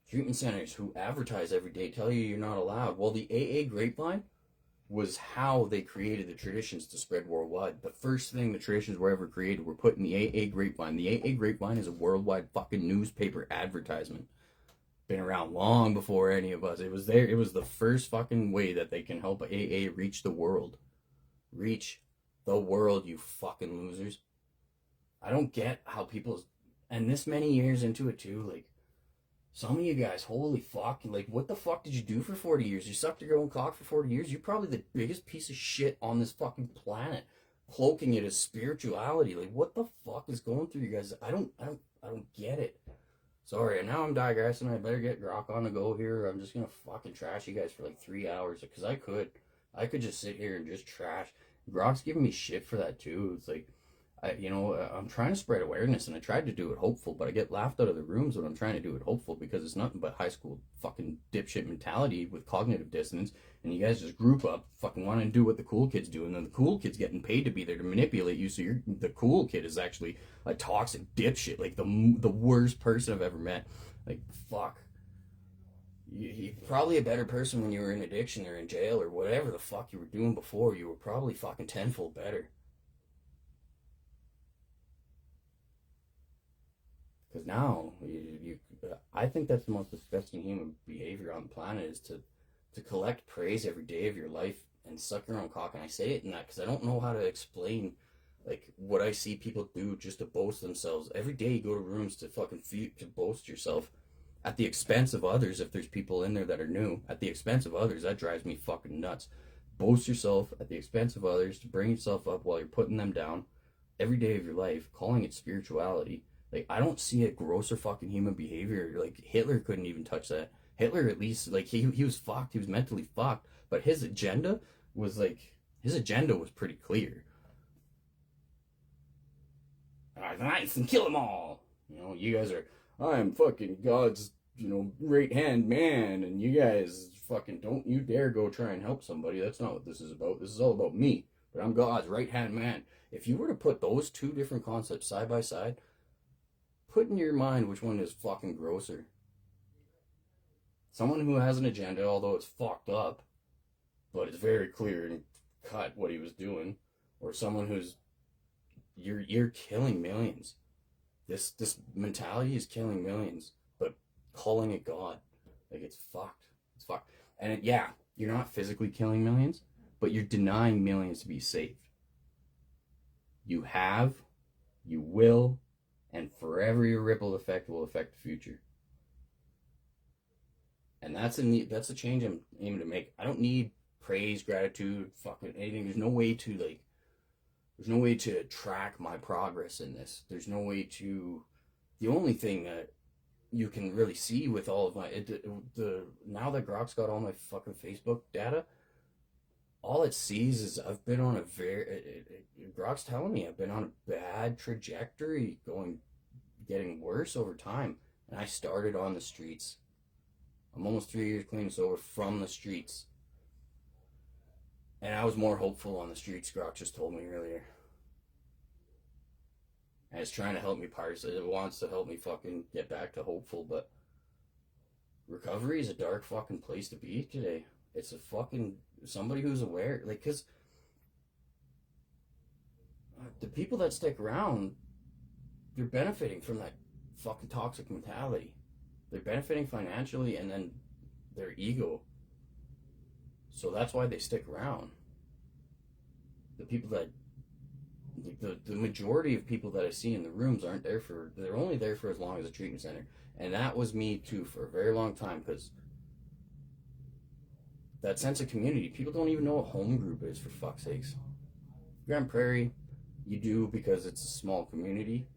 Treatment centers who advertise every day tell you you're not allowed. Well, the AA grapevine was how they created the traditions to spread worldwide. The first thing the traditions were ever created were put in the AA grapevine. The AA grapevine is a worldwide fucking newspaper advertisement. Been around long before any of us. It was there. It was the first fucking way that they can help AA reach the world. Reach the world, you fucking losers. I don't get how people, and this many years into it too, like, some of you guys, holy fuck, like, what the fuck did you do for 40 years? You sucked your own cock for 40 years? You're probably the biggest piece of shit on this fucking planet, cloaking it as spirituality. Like, what the fuck is going through you guys? I don't get it. Sorry, now I'm digressing. I better get Grok on the go here. I'm just gonna fucking trash you guys for like 3 hours, because I could just sit here and just trash. Grok's giving me shit for that too. It's like, I'm trying to spread awareness, and I tried to do it hopeful, but I get laughed out of the rooms when I'm trying to do it hopeful, because it's nothing but high school fucking dipshit mentality with cognitive dissonance, and you guys just group up, fucking wanting to do what the cool kids do, and then the cool kid's getting paid to be there to manipulate you, so the cool kid is actually a toxic dipshit, like the worst person I've ever met. Like, fuck. You're probably a better person when you were in addiction or in jail or whatever the fuck you were doing before. You were probably fucking tenfold better. Because now, I think that's the most disgusting human behavior on the planet, is to collect praise every day of your life and suck your own cock. And I say it in that because I don't know how to explain, like, what I see people do just to boast themselves. Every day you go to rooms to fucking to boast yourself at the expense of others. If there's people in there that are new, at the expense of others, that drives me fucking nuts. Boast yourself at the expense of others to bring yourself up while you're putting them down every day of your life, calling it spirituality. Like, I don't see a grosser fucking human behavior. Like, Hitler couldn't even touch that. Hitler, at least, like, he was fucked. He was mentally fucked. But his agenda was, pretty clear. Nice, and kill them all. You guys are, I am fucking God's, right-hand man, and you guys fucking don't you dare go try and help somebody. That's not what this is about. This is all about me. But I'm God's right-hand man. If you were to put those two different concepts side by side, put in your mind which one is fucking grosser. Someone who has an agenda, although it's fucked up, but it's very clear and cut what he was doing, or someone who's, you're killing millions. This mentality is killing millions, but calling it God. Like, it's fucked. It's fucked. And yeah, you're not physically killing millions, but you're denying millions to be saved. You have, you will, and forever your ripple effect will affect the future. And that's a change I'm aiming to make. I don't need praise, gratitude, fucking anything. There's no way to track my progress in this. There's no way to. The only thing that you can really see with all of my now that Grok's got all my fucking Facebook data, all it sees is I've been on a Grok's telling me I've been on a bad trajectory, getting worse over time. And I started on the streets. I'm almost 3 years clean and sober from the streets. And I was more hopeful on the streets, Grok just told me earlier. And it's trying to help me parse it. It wants to help me fucking get back to hopeful, but recovery is a dark fucking place to be today. It's a fucking somebody who's aware, like, because the people that stick around, they're benefiting from that fucking toxic mentality. They're benefiting financially and then their ego. So that's why they stick around. The people that, the majority of people that I see in the rooms they're only there for as long as a treatment center. And that was me too for a very long time, because that sense of community, people don't even know what home group is, for fuck's sakes. Grand Prairie, you do, because it's a small community.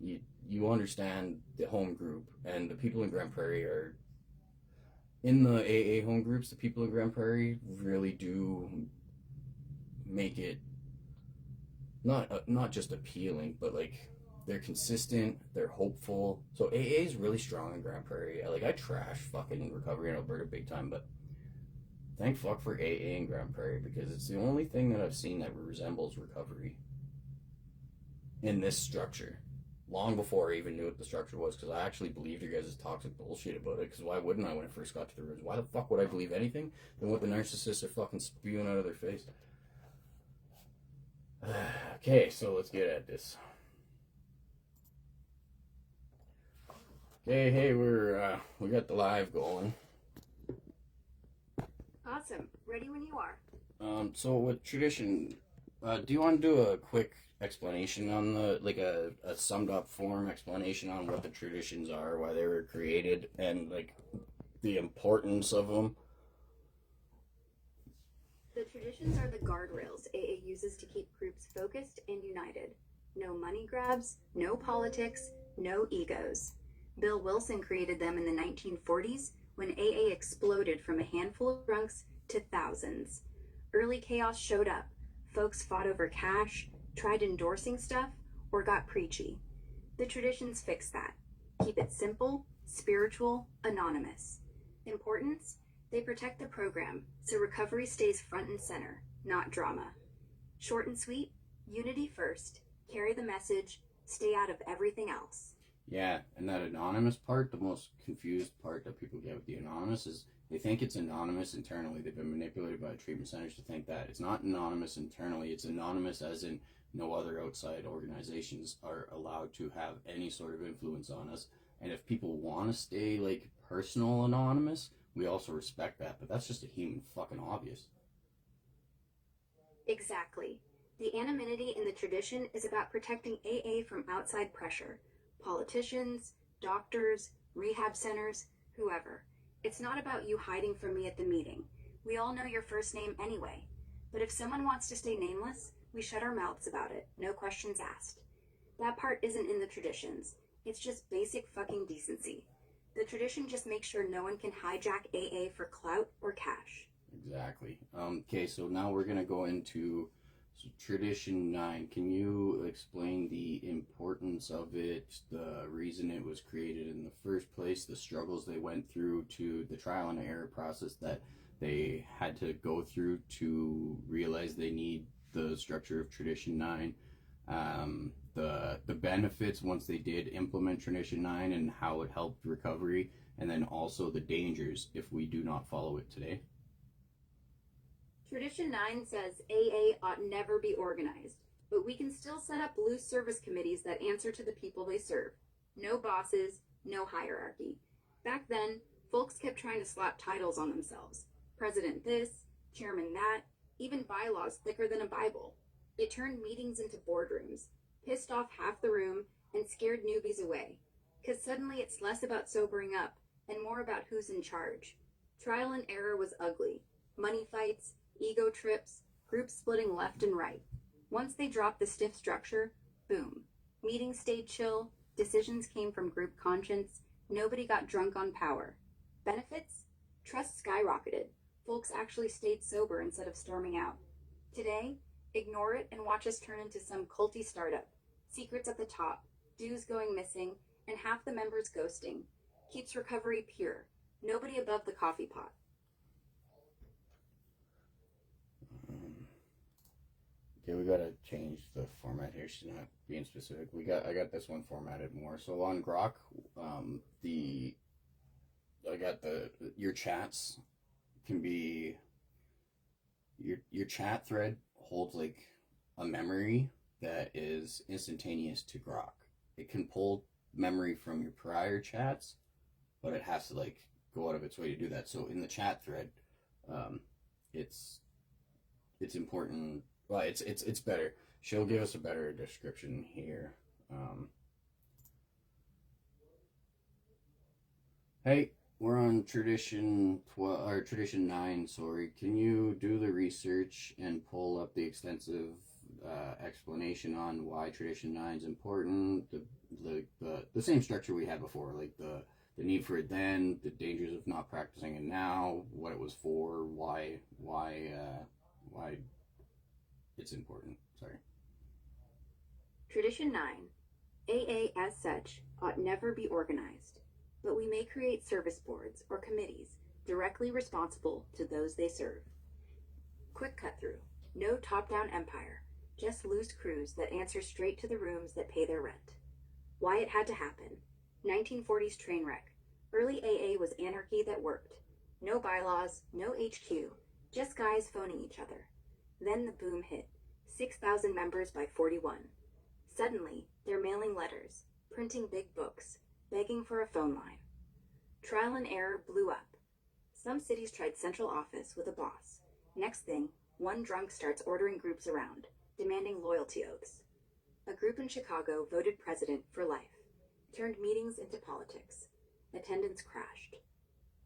You understand the home group, and the people in Grand Prairie are in the AA home groups. The people in Grand Prairie really do make it not just appealing, but like they're consistent, they're hopeful. So AA is really strong in Grand Prairie. I trash fucking recovery in Alberta big time, but thank fuck for AA in Grand Prairie, because it's the only thing that I've seen that resembles recovery in this structure. Long before I even knew what the structure was, because I actually believed your guys' toxic bullshit about it, because why wouldn't I when I first got to the rooms? Why the fuck would I believe anything than what the narcissists are fucking spewing out of their face? Okay, so let's get at this. Okay, hey, we got the live going. Awesome. Ready when you are. So with tradition, do you want to do a quick explanation on a summed up form explanation on what the traditions are, why they were created, and the importance of them? The traditions are the guardrails AA uses to keep groups focused and united. No money grabs, no politics, no egos. Bill Wilson created them in the 1940s when AA exploded from a handful of drunks to thousands. Early chaos showed up. Folks fought over cash, tried endorsing stuff, or got preachy. The traditions fix that. Keep it simple, spiritual, anonymous. Importance? They protect the program, so recovery stays front and center, not drama. Short and sweet, unity first, carry the message, stay out of everything else. Yeah, and that anonymous part, the most confused part that people get with the anonymous is they think it's anonymous internally. They've been manipulated by treatment centers to think that. It's not anonymous internally. It's anonymous as in no other outside organizations are allowed to have any sort of influence on us. And if people want to stay personal anonymous, we also respect that. But that's just a human fucking obvious. Exactly. The anonymity in the tradition is about protecting AA from outside pressure. Politicians, doctors, rehab centers, whoever. It's not about you hiding from me at the meeting. We all know your first name anyway. But if someone wants to stay nameless, we shut our mouths about it, no questions asked. That part isn't in the traditions. It's just basic fucking decency. The tradition just makes sure no one can hijack AA for clout or cash. Exactly. Okay, so now we're going to go into Tradition 9. Can you explain the importance of it, the reason it was created in the first place, the struggles they went through, to the trial and error process that they had to go through to realize they need the structure of Tradition 9, the benefits once they did implement Tradition 9 and how it helped recovery, and then also the dangers if we do not follow it today? Tradition 9 says AA ought never be organized, but we can still set up loose service committees that answer to the people they serve. No bosses, no hierarchy. Back then, folks kept trying to slap titles on themselves. President this, chairman that, even bylaws thicker than a Bible. It turned meetings into boardrooms, pissed off half the room, and scared newbies away. Because suddenly it's less about sobering up and more about who's in charge. Trial and error was ugly. Money fights, ego trips, groups splitting left and right. Once they dropped the stiff structure, boom. Meetings stayed chill, decisions came from group conscience, nobody got drunk on power. Benefits? Trust skyrocketed. Folks actually stayed sober instead of storming out. Today, ignore it and watch us turn into some culty startup. Secrets at the top, dues going missing, and half the members ghosting. Keeps recovery pure. Nobody above the coffee pot. Okay, we gotta change the format here. She's not being specific. I got this one formatted more. So on Grok, your chats can be your chat thread holds like a memory that is instantaneous to Grok. It can pull memory from your prior chats, but it has to like go out of its way to do that. So in the chat thread, it's important. Well, it's better. She'll give us a better description here. Hey, we're on tradition 12 or tradition 9. Sorry, can you do the research and pull up the extensive explanation on why tradition 9 is important? The same structure we had before, like the need for it then, the dangers of not practicing it now, what it was for, why it's important. Sorry. Tradition 9. AA as such ought never be organized, but we may create service boards or committees directly responsible to those they serve. Quick cut through. No top-down empire, just loose crews that answer straight to the rooms that pay their rent. Why it had to happen. 1940s train wreck. Early AA was anarchy that worked. No bylaws, no HQ, just guys phoning each other. Then the boom hit. 6,000 members by 41. Suddenly, they're mailing letters, printing big books, begging for a phone line. Trial and error blew up. Some cities tried central office with a boss. Next thing, one drunk starts ordering groups around, demanding loyalty oaths. A group in Chicago voted president for life, turned meetings into politics. Attendance crashed.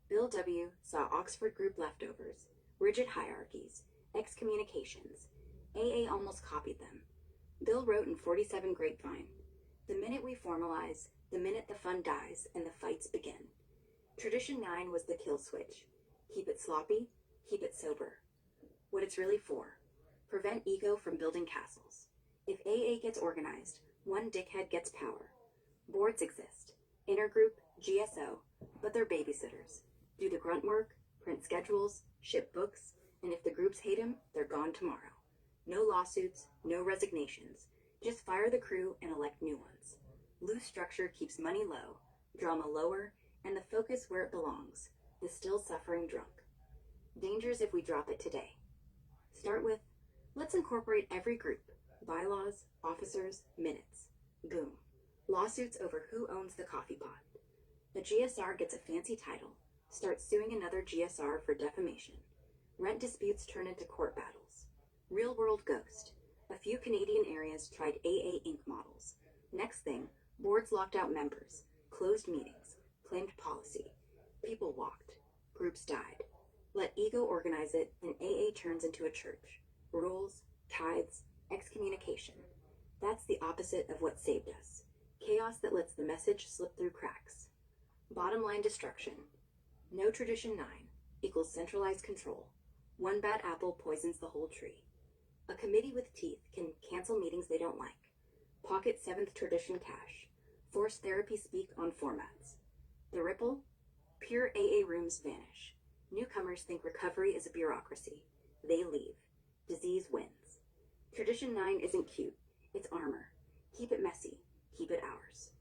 Bill W. saw Oxford group leftovers, rigid hierarchies, excommunications. AA almost copied them. Bill wrote in 47 Grapevine, "The minute we formalize, the minute the fun dies and the fights begin." Tradition 9 was the kill switch. Keep it sloppy, keep it sober. What it's really for. Prevent ego from building castles. If AA gets organized, one dickhead gets power. Boards exist. Intergroup, GSO, but they're babysitters. Do the grunt work, print schedules, ship books, and if the groups hate him, they're gone tomorrow. No lawsuits, no resignations. Just fire the crew and elect new ones. Loose structure keeps money low, drama lower, and the focus where it belongs, the still suffering drunk. Dangers if we drop it today. Start with, let's incorporate every group, bylaws, officers, minutes. Boom. Lawsuits over who owns the coffee pot. The GSR gets a fancy title, starts suing another GSR for defamation. Rent disputes turn into court battles. Real world ghost. A few Canadian areas tried AA Inc. models. Next thing, boards locked out members, closed meetings, claimed policy. People walked. Groups died. Let ego organize it, and AA turns into a church. Rules, tithes, excommunication. That's the opposite of what saved us. Chaos that lets the message slip through cracks. Bottom line destruction. No tradition 9 equals centralized control. One bad apple poisons the whole tree. A committee with teeth can cancel meetings they don't like. Pocket 7th tradition cash. Force therapy speak on formats. The ripple? Pure AA rooms vanish. Newcomers think recovery is a bureaucracy. They leave. Disease wins. Tradition 9 isn't cute. It's armor. Keep it messy. Keep it ours.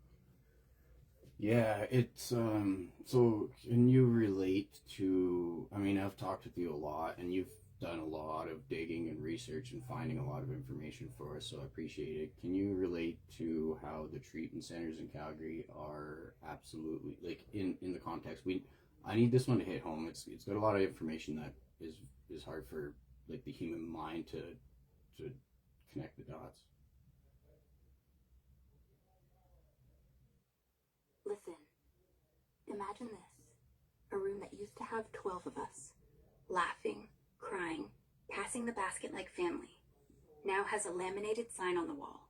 Yeah, it's so can you relate to, I mean, I've talked with you a lot and you've done a lot of digging and research and finding a lot of information for us, so I appreciate it. Can you relate to how the treatment centers in Calgary are absolutely, like, in the context? I need this one to hit home. It's got a lot of information that is hard for, like, the human mind to connect the dots. Listen, imagine this. A room that used to have 12 of us, laughing, crying, passing the basket like family, now has a laminated sign on the wall.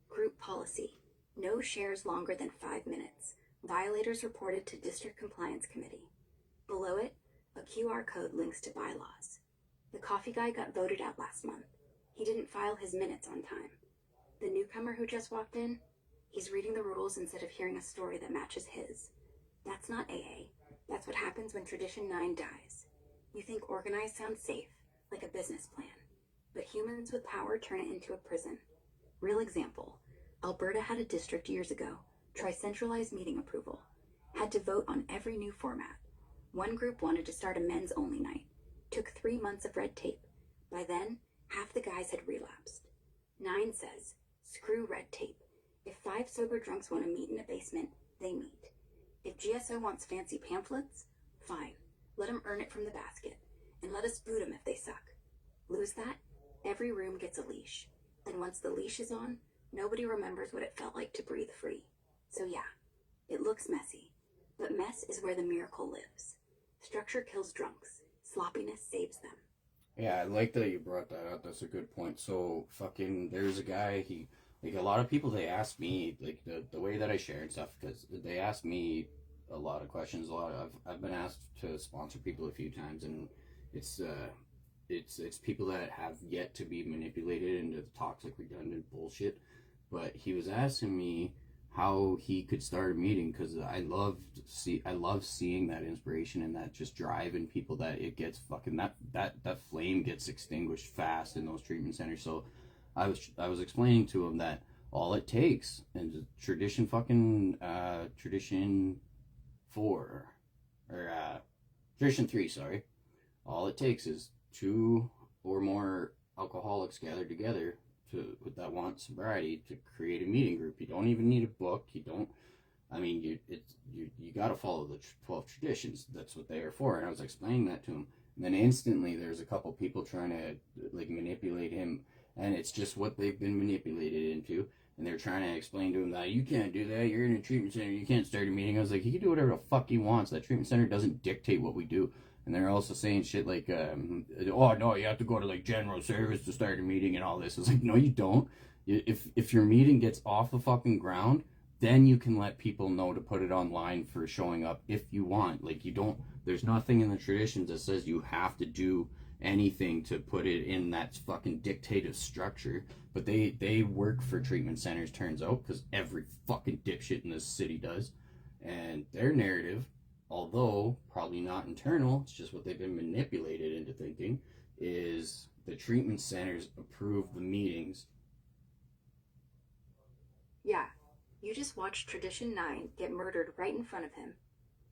Group policy. No shares longer than 5 minutes. Violators reported to District Compliance Committee. Below it, a QR code links to bylaws. The coffee guy got voted out last month. He didn't file his minutes on time. The newcomer who just walked in, he's reading the rules instead of hearing a story that matches his. That's not AA. That's what happens when Tradition 9 dies. You think organized sounds safe, like a business plan. But humans with power turn it into a prison. Real example. Alberta had a district years ago. Try centralized meeting approval. Had to vote on every new format. One group wanted to start a men's only night. Took 3 months of red tape. By then, half the guys had relapsed. 9 says, screw red tape. If 5 sober drunks want to meet in a basement, they meet. If GSO wants fancy pamphlets, fine. Let them earn it from the basket. And let us boot them if they suck. Lose that, every room gets a leash. Then once the leash is on, nobody remembers what it felt like to breathe free. So yeah, it looks messy. But mess is where the miracle lives. Structure kills drunks. Sloppiness saves them. Yeah, I like that you brought that up. That's a good point. So, there's a guy, like, a lot of people, they ask me, like, the way that I share and stuff, because they ask me a lot of questions. I've been asked to sponsor people a few times, and it's people that have yet to be manipulated into the toxic, redundant bullshit. But he was asking me how he could start a meeting, because I love seeing that inspiration and that just drive in people, that it gets fucking, that flame gets extinguished fast in those treatment centers. So I was explaining to him that all it takes, and tradition 4 or tradition 3, sorry, all it takes is 2 or more alcoholics gathered together that want sobriety to create a meeting group. You don't even need a book. You got to follow the 12 traditions. That's what they are for. And I was explaining that to him, and then instantly there's a couple people trying to, like, manipulate him, and it's just what they've been manipulated into. And they're trying to explain to him that you can't do that. You're in a treatment center. You can't start a meeting. I was like, he can do whatever the fuck he wants. That treatment center doesn't dictate what we do. And they're also saying shit like, oh no, you have to go to, like, general service to start a meeting and all this. It's like, no, you don't. If your meeting gets off the fucking ground, then you can let people know to put it online for showing up if you want. Like, you don't, there's nothing in the traditions that says you have to do anything to put it in that fucking dictative structure. But they work for treatment centers, turns out, because every fucking dipshit in this city does. And their narrative, although probably not internal, it's just what they've been manipulated into thinking, is the treatment centers approve the meetings. Yeah, you just watched Tradition 9 get murdered right in front of him.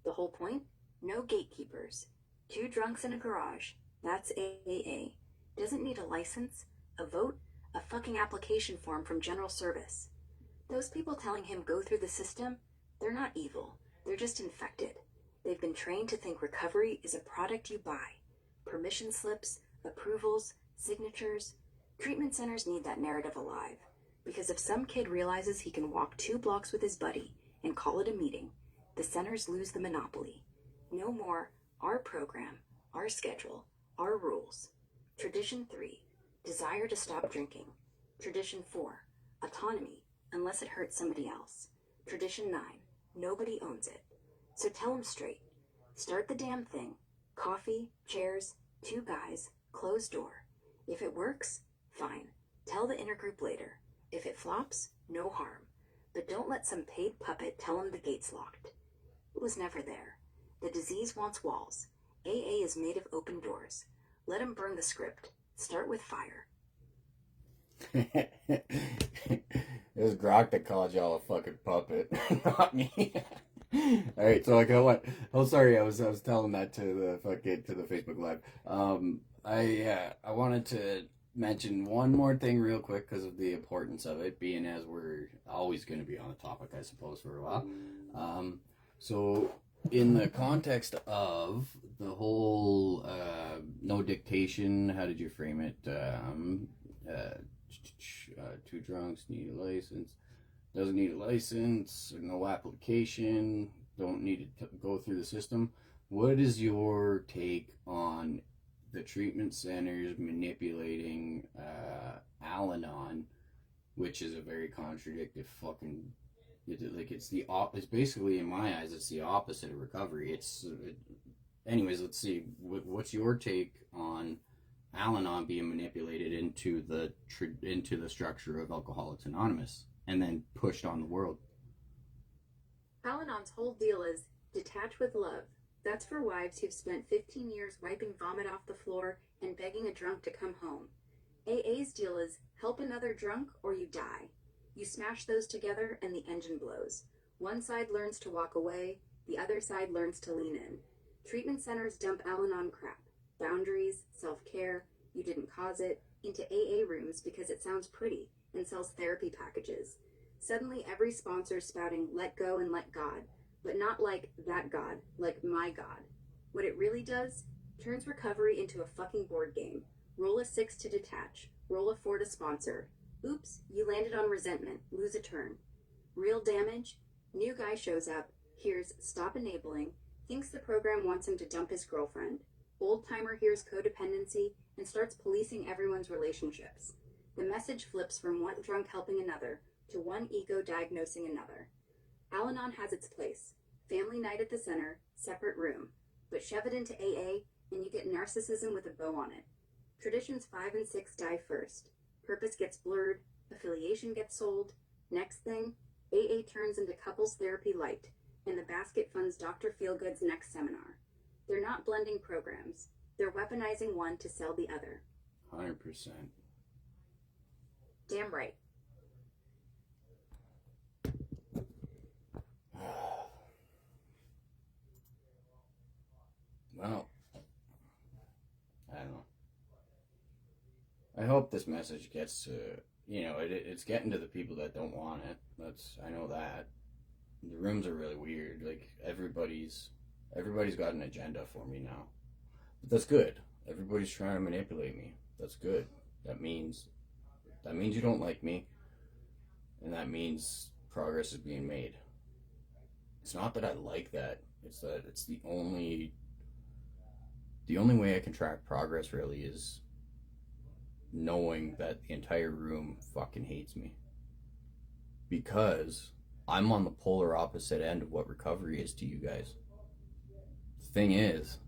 The whole point? No gatekeepers. 2 drunks in a garage. That's AA. Doesn't need a license, a vote, a fucking application form from general service. Those people telling him go through the system, they're not evil. They're just infected. They've been trained to think recovery is a product you buy. Permission slips, approvals, signatures. Treatment centers need that narrative alive. Because if some kid realizes he can walk 2 blocks with his buddy and call it a meeting, the centers lose the monopoly. No more our program, our schedule, our rules. Tradition 3, desire to stop drinking. Tradition 4, autonomy, unless it hurts somebody else. Tradition 9, nobody owns it. So tell them straight. Start the damn thing. Coffee, chairs, 2 guys, closed door. If it works, fine. Tell the intergroup later. If it flops, no harm. But don't let some paid puppet tell them the gate's locked. It was never there. The disease wants walls. AA is made of open doors. Let him burn the script. Start with fire. It was Grok that called y'all a fucking puppet, not me. All right, so oh, sorry, I was telling that to the Facebook Live. I wanted to mention one more thing real quick because of the importance of it, being as we're always going to be on the topic, I suppose, for a while. So in the context of the whole no dictation, how did you frame it? Two drunks need a license. Doesn't need a license. No application. Don't need to go through the system. What is your take on the treatment centers manipulating Al-Anon, which is a very contradictory fucking. It's basically, in my eyes, it's the opposite of recovery. Anyways, let's see. What's your take on Al-Anon being manipulated into the structure of Alcoholics Anonymous and then pushed on the world? Al-Anon's whole deal is detach with love. That's for wives who've spent 15 years wiping vomit off the floor and begging a drunk to come home. AA's deal is help another drunk or you die. You smash those together and the engine blows. One side learns to walk away, the other side learns to lean in. Treatment centers dump Al-Anon crap. Boundaries, self-care, you didn't cause it, into AA rooms because it sounds pretty and sells therapy packages. Suddenly every sponsor's spouting let go and let God, but not like that God, like my God. What it really does, turns recovery into a fucking board game. Roll a 6 to detach, roll a 4 to sponsor. Oops, you landed on resentment, lose a turn. Real damage, new guy shows up, hears stop enabling, thinks the program wants him to dump his girlfriend. Old timer hears codependency and starts policing everyone's relationships. The message flips from one drunk helping another to one ego diagnosing another. Al-Anon has its place. Family night at the center, separate room. But shove it into AA and you get narcissism with a bow on it. Traditions 5 and 6 die first. Purpose gets blurred, affiliation gets sold. Next thing, AA turns into couples therapy light, and the basket funds Dr. Feelgood's next seminar. They're not blending programs. They're weaponizing one to sell the other. 100%. Damn right. Well, I don't know. I hope this message gets to, it's getting to the people that don't want it. I know that. The rooms are really weird. Like, everybody's got an agenda for me now. But that's good. Everybody's trying to manipulate me. That's good. That means you don't like me. And that means progress is being made. It's not that I like that. It's that it's the only way I can track progress really is knowing that the entire room fucking hates me. Because I'm on the polar opposite end of what recovery is to you guys. The thing is,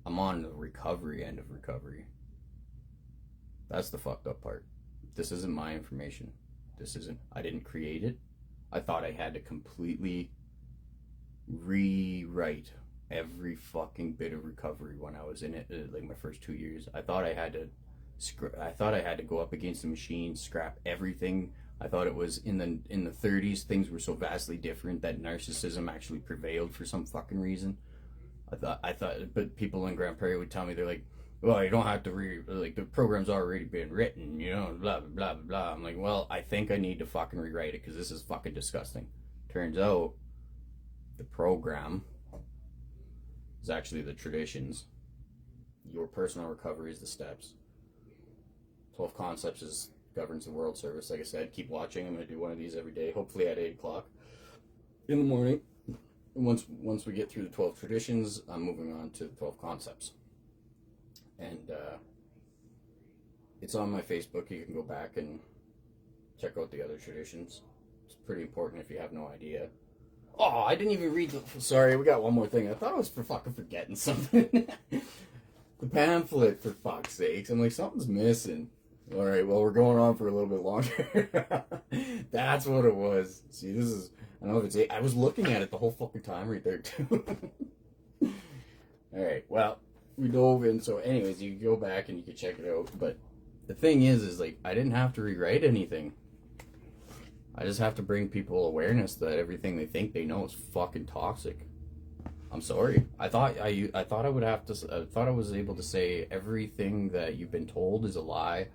I'm on the recovery end of recovery. That's the fucked up part. This isn't my information. I didn't create it. I thought I had to completely rewrite every fucking bit of recovery when I was in it, like my first 2 years. I thought I had to go up against the machine, scrap everything. I thought it was in the 30s, things were so vastly different that narcissism actually prevailed for some fucking reason. I thought, but people in Grand Prairie would tell me, they're like, well, you don't have to the program's already been written, blah, blah, blah, blah, blah. I'm like, well, I think I need to fucking rewrite it because this is fucking disgusting. Turns out, the program is actually the traditions. Your personal recovery is the steps. 12 Concepts governs the world service. Like I said, keep watching. I'm going to do one of these every day, hopefully at 8 o'clock in the morning. Once we get through the 12 traditions, I'm moving on to the 12 Concepts. And it's on my Facebook. You can go back and check out the other traditions. It's pretty important if you have no idea. Oh, I didn't even read sorry, we got one more thing. I thought I was fucking forgetting something. The pamphlet, for fuck's sakes. I'm like, something's missing. Alright, well, we're going on for a little bit longer. That's what it was. See, I don't know if it's 8. I was looking at it the whole fucking time right there, too. Alright, well, we dove in. So anyways, you can go back and you can check it out. But the thing is like, I didn't have to rewrite anything. I just have to bring people awareness that everything they think they know is fucking toxic. I'm sorry. I thought I would have to. I thought I was able to say everything that you've been told is a lie,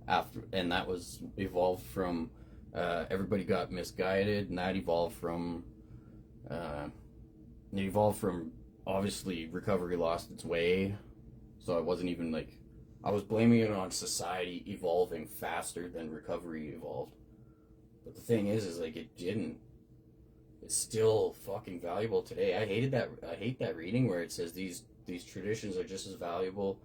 after, and that was evolved from everybody got misguided, and that evolved from obviously recovery lost its way. So I wasn't even like, I was blaming it on society evolving faster than recovery evolved. But the thing is like, it didn't. It's still fucking valuable today. I hate that reading where it says these traditions are just as valuable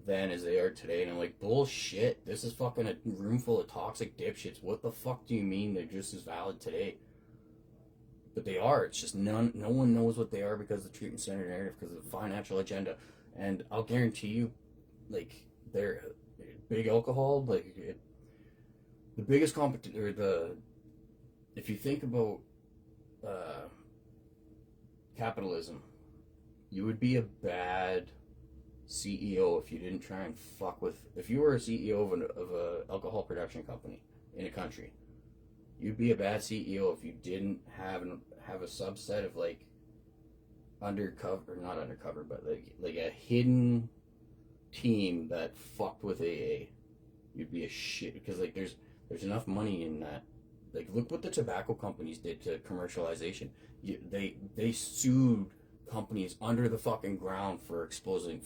then as they are today, and I'm like, bullshit. This is fucking a room full of toxic dipshits. What the fuck do you mean they're just as valid today? But they are. It's just no one knows what they are because of the treatment center narrative, because of the financial agenda. And I'll guarantee you, like, they're big alcohol, like the biggest if you think about capitalism, you would be a bad CEO if you didn't try and fuck with. If you were a CEO of a alcohol production company in a country, you'd be a bad CEO if you didn't have a subset of like undercover, not undercover, but like a hidden team that fucked with AA. You'd be a shit, because like there's enough money in that. Like, look what the tobacco companies did to commercialization. They sued companies under the fucking ground for exposing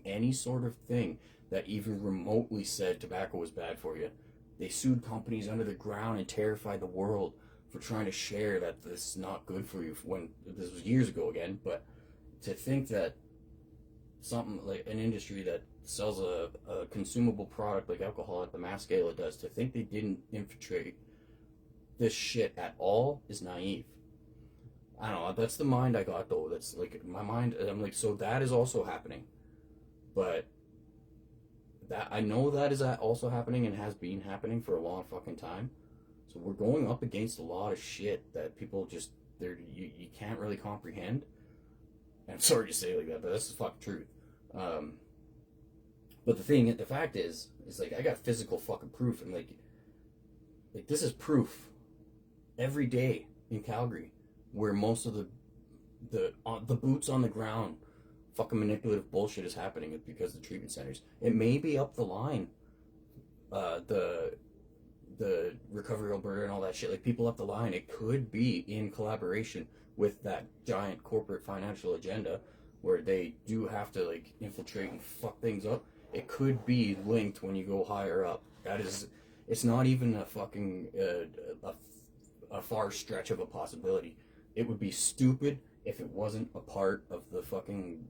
any sort of thing that even remotely said tobacco was bad for you. They sued companies under the ground and terrified the world for trying to share that this is not good for you. When this was years ago again, but to think that something like an industry that sells a consumable product like alcohol at the mass scale it does, to think they didn't infiltrate this shit at all is naive. I don't know, that's the mind I got though. That's like my mind. I'm like, so that is also happening, but that I know that is also happening and has been happening for a long fucking time. So we're going up against a lot of shit that people just you can't really comprehend. And I'm sorry to say it like that, but that's the fucking truth. But the fact is like, I got physical fucking proof, and like this is proof every day in Calgary, where most of the boots on the ground fucking manipulative bullshit is happening. It's because of the treatment centers. It may be up the line, the Recovery Alberta and all that shit, like people up the line, it could be in collaboration with that giant corporate financial agenda where they do have to like infiltrate and fuck things up. It could be linked when you go higher up. It's not even a fucking a far stretch of a possibility. It would be stupid if it wasn't a part of the fucking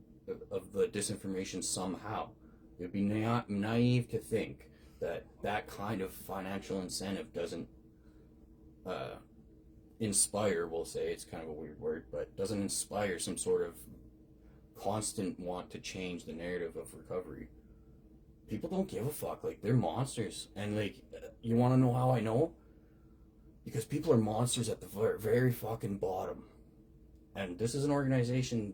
of the disinformation somehow. It would be naive to think that kind of financial incentive doesn't inspire, we'll say, it's kind of a weird word, but doesn't inspire some sort of constant want to change the narrative of recovery. People don't give a fuck. Like, they're monsters. And like, you want to know how I know? Because people are monsters at the very fucking bottom. And this is an organization,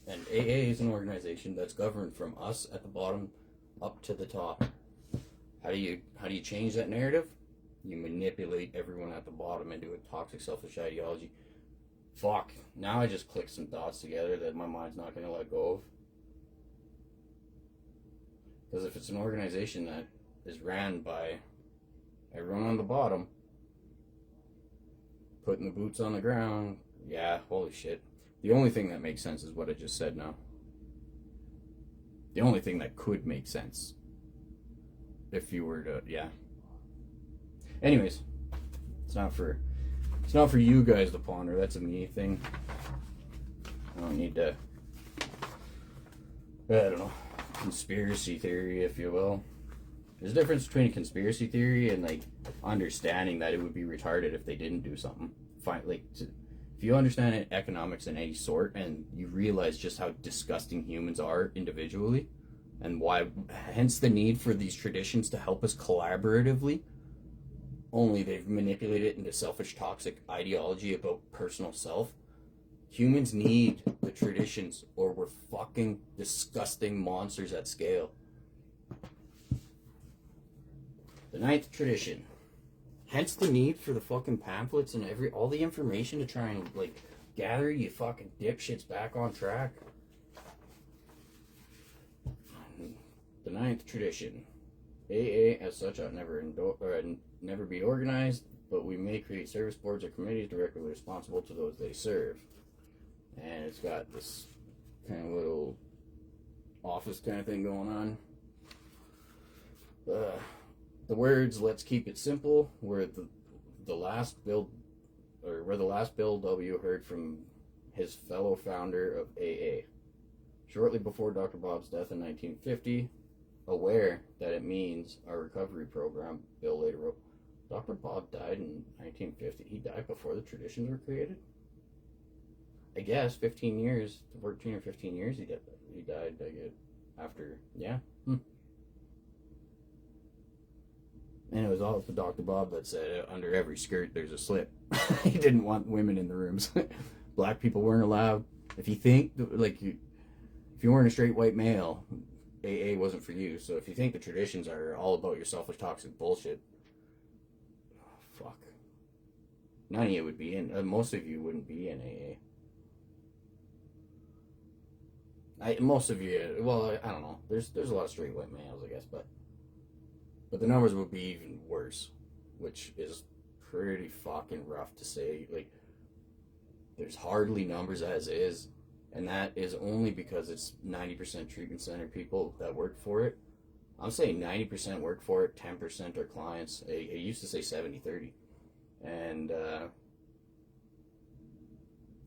and AA is an organization that's governed from us at the bottom up to the top. How do you change that narrative? You manipulate everyone at the bottom into a toxic, selfish ideology. Fuck. Now I just clicked some dots together that my mind's not going to let go of. Because if it's an organization that is ran by everyone on the bottom, putting the boots on the ground, yeah, holy shit. The only thing that makes sense is what I just said now. The only thing that could make sense. If you were to, yeah. Anyways, it's not for you guys to ponder. That's a me thing. I don't need to, I don't know, conspiracy theory, if you will. There's a difference between a conspiracy theory and like understanding that it would be retarded if they didn't do something. If you understand economics in any sort and you realize just how disgusting humans are individually, and why, hence the need for these traditions to help us collaboratively, only they've manipulated it into selfish, toxic ideology about personal self. Humans need the traditions or we're fucking disgusting monsters at scale. The ninth tradition. Hence the need for the fucking pamphlets and all the information to try and, like, gather you fucking dipshits back on track. The ninth tradition. AA, as such, ought never be organized, but we may create service boards or committees directly responsible to those they serve. And it's got this kind of little office kind of thing going on. The words "let's keep it simple" were the last Bill W. heard from his fellow founder of AA. Shortly before Dr. Bob's death in 1950, aware that it means our recovery program, Bill later wrote, Dr. Bob died in 1950. He died before the traditions were created? I guess 14 or 15 years he died, I guess, after, yeah. And it was all for Dr. Bob that said under every skirt there's a slit. He didn't want women in the rooms. Black people weren't allowed. If you think, like, if you weren't a straight white male, AA wasn't for you. So if you think the traditions are all about your selfish, toxic bullshit, fuck. None of you would be in, most of you wouldn't be in AA. Most of you, well, I don't know. There's a lot of straight white males, I guess, but the numbers would be even worse, which is pretty fucking rough to say. Like, there's hardly numbers as is, and that is only because it's 90% treatment center people that work for it. I'm saying 90% work for it, 10% are clients. I used to say 70-30. And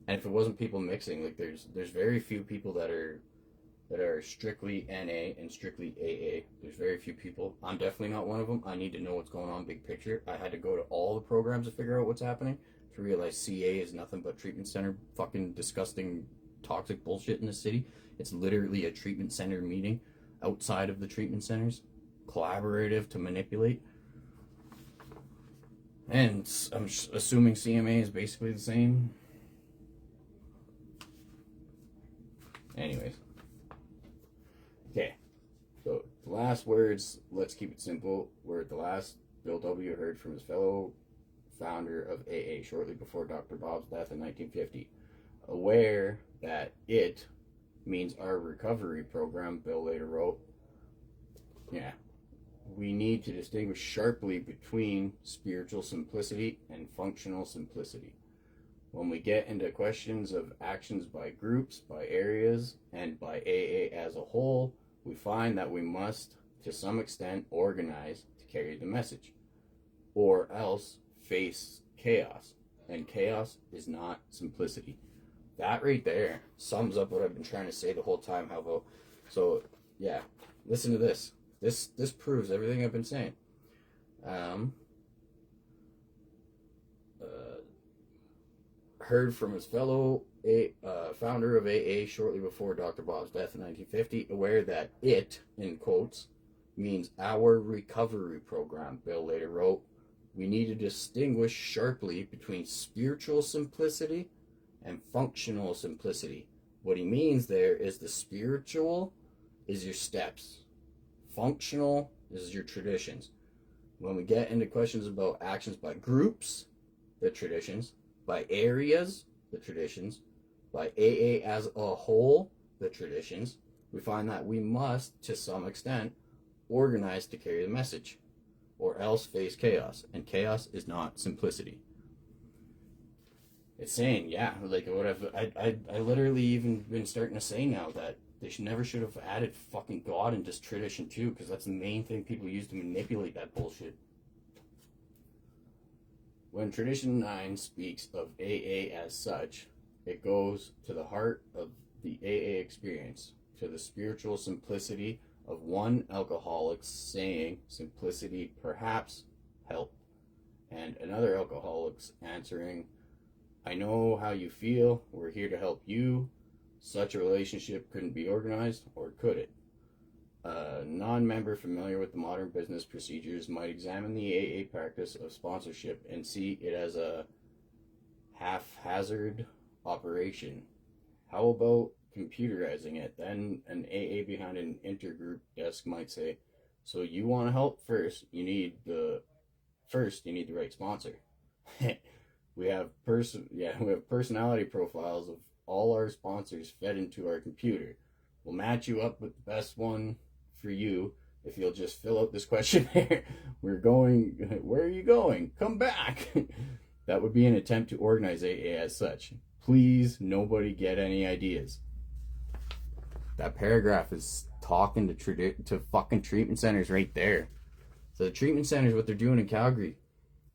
if it wasn't people mixing, like, there's very few people that are strictly NA and strictly AA. There's very few people. I'm definitely not one of them. I need to know what's going on big picture. I had to go to all the programs to figure out what's happening to realize CA is nothing but treatment center fucking disgusting toxic bullshit in the city. It's literally a treatment center meeting outside of the treatment centers, collaborative to manipulate. And I'm assuming CMA is basically the same. Anyways. Okay, so the last words, let's keep it simple, were the last Bill W. heard from his fellow founder of AA shortly before Dr. Bob's death in 1950. Aware that it means our recovery program, Bill later wrote, yeah, we need to distinguish sharply between spiritual simplicity and functional simplicity. When we get into questions of actions by groups, by areas, and by AA as a whole, we find that we must, to some extent, organize to carry the message, or else face chaos. And chaos is not simplicity. That right there sums up what I've been trying to say the whole time. So yeah, listen to this. This proves everything I've been saying. Heard from his fellow founder of AA shortly before Dr. Bob's death in 1950, aware that it, in quotes, means our recovery program, Bill later wrote, we need to distinguish sharply between spiritual simplicity and functional simplicity. What he means there is the spiritual is your steps. Functional is your traditions. When we get into questions about actions by groups, the traditions, by areas, the traditions, by AA as a whole, the traditions, we find that we must, to some extent, organize to carry the message, or else face chaos. And chaos is not simplicity. It's saying, yeah, like what I literally even been starting to say now that they never should have added fucking God into tradition too, because that's the main thing people use to manipulate that bullshit. When Tradition 9 speaks of AA as such, it goes to the heart of the AA experience, to the spiritual simplicity of one alcoholic saying simplicity perhaps helped, and another alcoholic's answering, I know how you feel, we're here to help you. Such a relationship couldn't be organized, or could it? A non-member familiar with the modern business procedures might examine the AA practice of sponsorship and see it as a haphazard operation. How about computerizing it? Then an AA behind an intergroup desk might say, So you want to help first, you need the right sponsor. we have personality profiles of all our sponsors fed into our computer. We'll match you up with the best one for you if you'll just fill out this questionnaire. Where are you going? Come back. That would be an attempt to organize AA as such. Please, nobody get any ideas. That paragraph is talking to fucking treatment centers right there. So the treatment centers, what they're doing in Calgary,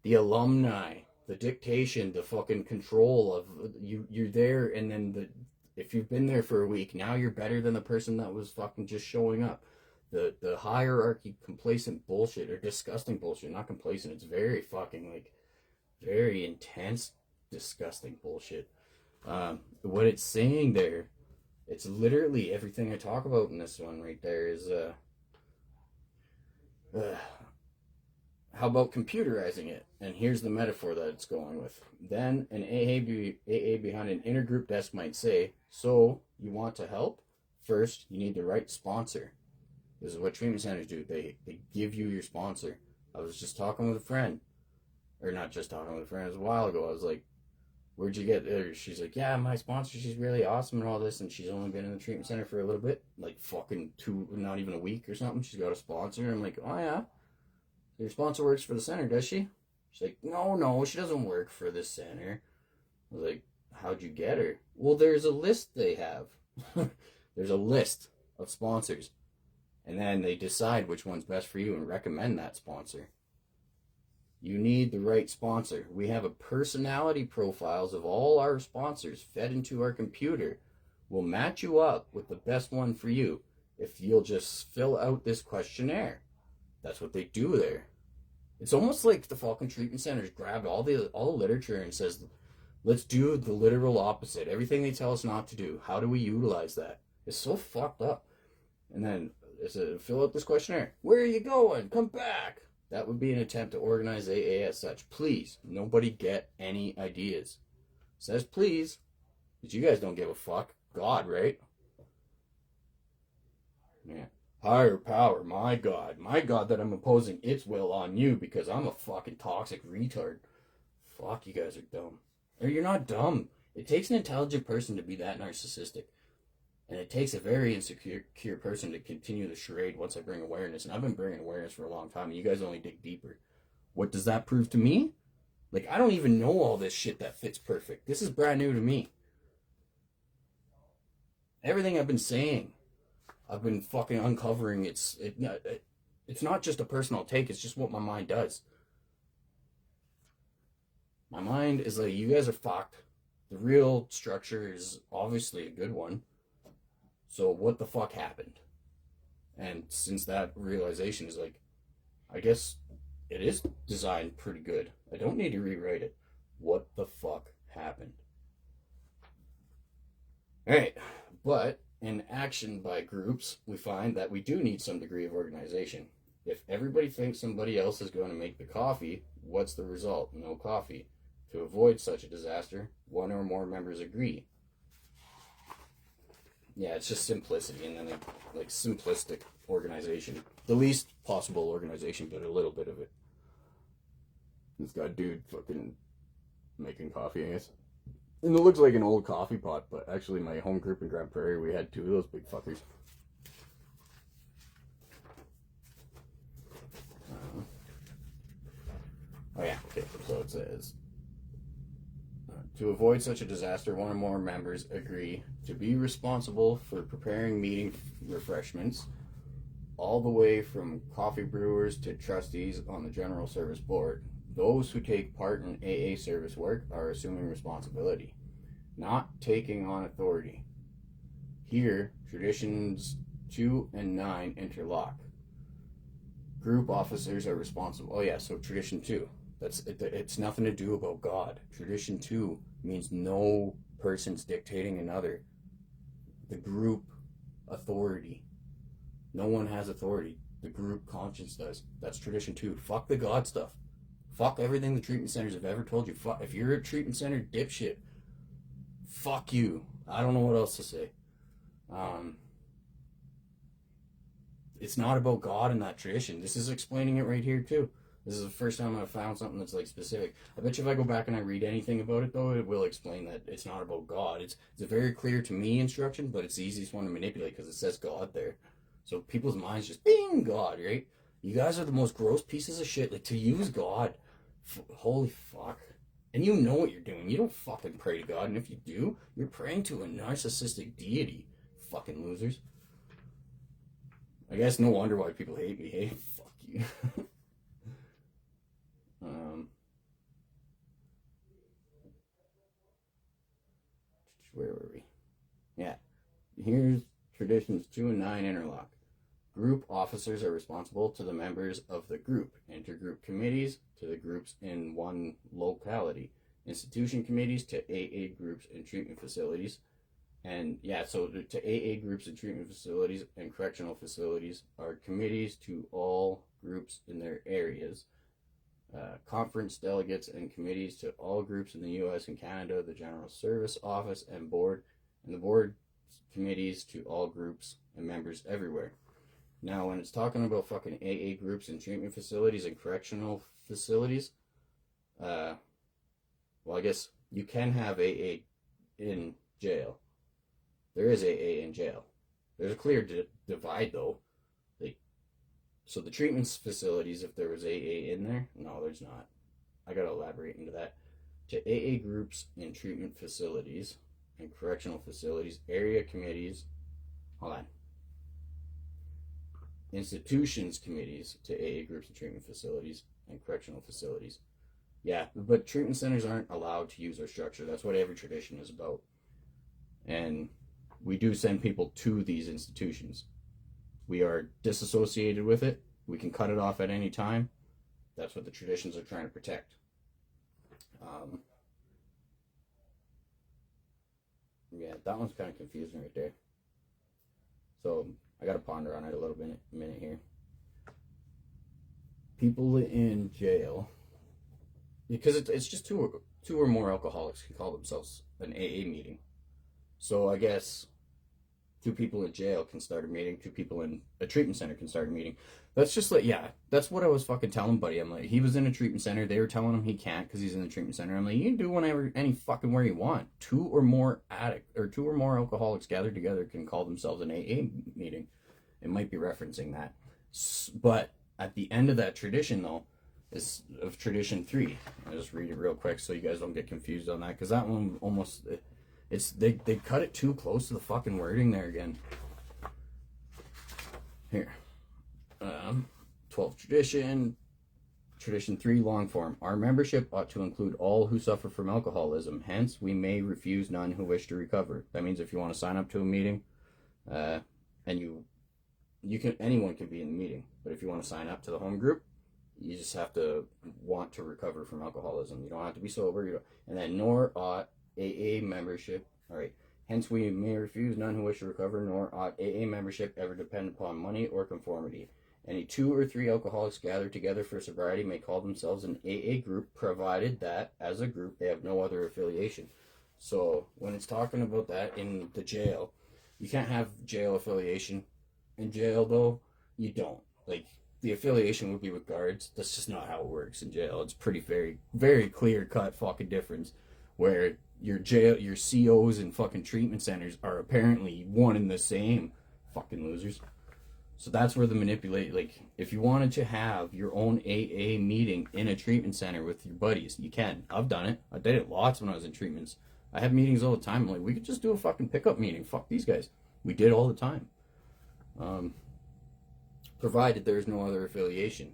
the alumni, the dictation, the fucking control of you're there, and then if you've been there for a week, now you're better than the person that was fucking just showing up. The hierarchy, complacent bullshit, or disgusting bullshit, not complacent, it's very fucking, like, very intense, disgusting bullshit. What it's saying there, it's literally everything I talk about in this one right there is, how about computerizing it? And here's the metaphor that it's going with. Then an AA behind an intergroup desk might say, so you want to help? First, you need the right sponsor. This is what treatment centers do. They give you your sponsor. I was just talking with a friend. Or not just talking with a friend. It was a while ago. I was like, where'd you get there? She's like, yeah, my sponsor, she's really awesome and all this. And she's only been in the treatment center for a little bit. Like fucking not even a week or something. She's got a sponsor. And I'm like, oh yeah? Your sponsor works for the center, does she? She's like, no, she doesn't work for the center. I was like, how'd you get her? Well, there's a list they have. There's a list of sponsors. And then they decide which one's best for you and recommend that sponsor. You need the right sponsor. We have a personality profiles of all our sponsors fed into our computer. We'll match you up with the best one for you if you'll just fill out this questionnaire. That's what they do there. It's almost like the fucking treatment centers grabbed all the literature and says, let's do the literal opposite. Everything they tell us not to do. How do we utilize that? It's so fucked up. And then it says, fill out this questionnaire. Where are you going? Come back. That would be an attempt to organize AA as such. Please, nobody get any ideas. It says please, but you guys don't give a fuck. God, right? Yeah. Higher power, my God that I'm imposing its will on you because I'm a fucking toxic retard. Fuck, you guys are dumb. Or you're not dumb. It takes an intelligent person to be that narcissistic. And it takes a very insecure person to continue the charade once I bring awareness. And I've been bringing awareness for a long time, and you guys only dig deeper. What does that prove to me? Like, I don't even know all this shit that fits perfect. This is brand new to me. Everything I've been saying, I've been fucking uncovering. It's not just a personal take. It's just what my mind does. My mind is like, you guys are fucked. The real structure is obviously a good one. So what the fuck happened? And since that realization is like, I guess it is designed pretty good. I don't need to rewrite it. What the fuck happened? Alright, but in action by groups, we find that we do need some degree of organization. If everybody thinks somebody else is going to make the coffee, what's the result? No coffee. To avoid such a disaster, one or more members agree. Yeah, it's just simplicity, and then like simplistic organization. The least possible organization, but a little bit of it. This guy dude fucking making coffee, I guess. And it looks like an old coffee pot, but actually my home group in Grand Prairie, we had two of those big fuckers. Oh yeah, okay, so it says, to avoid such a disaster, one or more members agree to be responsible for preparing meeting refreshments, all the way from coffee brewers to trustees on the General Service Board. Those who take part in AA service work are assuming responsibility, not taking on authority. Here, traditions 2 and 9 interlock. Group officers are responsible. Oh yeah, so tradition 2. It's nothing to do about God. Tradition 2 means no person's dictating another. The group authority. No one has authority. The group conscience does. That's tradition 2. Fuck the God stuff. Fuck everything the treatment centers have ever told you. Fuck, if you're a treatment center dipshit, fuck you. I don't know what else to say. it's not about God in that tradition. This is explaining it right here too. This is the first time I've found something that's like specific. I bet you if I go back and I read anything about it though, it will explain that it's not about God. It's a very clear to me instruction, but it's the easiest one to manipulate because it says God there. So people's minds just bing God, right? You guys are the most gross pieces of shit. Like to use God, holy fuck. And you know what you're doing. You don't fucking pray to God, and if you do, you're praying to a narcissistic deity. Fucking losers. I guess no wonder why people hate me. Hey, fuck you. Where were we? Yeah. Here's traditions 2 and 9 interlock. Group officers are responsible to the members of the group. Intergroup committees to the groups in one locality. Institution committees to AA groups and treatment facilities. And yeah, so to AA groups and treatment facilities and correctional facilities are committees to all groups in their areas. Conference delegates and committees to all groups in the U.S. and Canada, the General Service Office and Board, and the Board committees to all groups and members everywhere. Now, when it's talking about fucking AA groups and treatment facilities and correctional facilities, well, I guess you can have AA in jail. There is AA in jail. There's a clear divide, though. So the treatment facilities, if there was AA in there, no, there's not. I gotta elaborate into that. To AA groups and treatment facilities and correctional facilities, area committees, hold on. Institutions committees to AA groups and treatment facilities and correctional facilities. Yeah, but treatment centers aren't allowed to use our structure. That's what every tradition is about. And we do send people to these institutions. We are disassociated with it. We can cut it off at any time. That's what the traditions are trying to protect. Yeah, that one's kind of confusing right there. So I got to ponder on it a little minute here. People in jail, because it's just two or more alcoholics can call themselves an AA meeting. So I guess 2 people in jail can start a meeting, 2 people in a treatment center can start a meeting. That's just like, yeah, that's what I was fucking telling buddy. I'm like, he was in a treatment center. They were telling him he can't because he's in the treatment center. I'm like, you can do whenever, any fucking where you want. 2 or more alcoholics gathered together can call themselves an AA meeting. It might be referencing that. But at the end of that tradition, though, is of tradition 3. I'll just read it real quick so you guys don't get confused on that, because that one almost... They cut it too close to the fucking wording there again. Here. 12th tradition. Tradition 3, long form. Our membership ought to include all who suffer from alcoholism. Hence, we may refuse none who wish to recover. That means if you want to sign up to a meeting, and anyone can be in the meeting. But if you want to sign up to the home group, you just have to want to recover from alcoholism. You don't have to be sober. And then nor ought AA membership, alright, hence we may refuse none who wish to recover, nor ought AA membership ever depend upon money or conformity. Any 2 or 3 alcoholics gathered together for sobriety may call themselves an AA group, provided that, as a group, they have no other affiliation. So, when it's talking about that in the jail, you can't have jail affiliation. In jail, though, you don't. Like, the affiliation would be with guards. That's just not how it works in jail. It's pretty very, very clear-cut fucking difference, where your COs and fucking treatment centers are apparently one and the same. Fucking losers. So that's where the manipulate, like, if you wanted to have your own AA meeting in a treatment center with your buddies, you can. I've done it. I did it lots when I was in treatments. I have meetings all the time. I'm like, we could just do a fucking pickup meeting. Fuck these guys. We did all the time. Provided there's no other affiliation.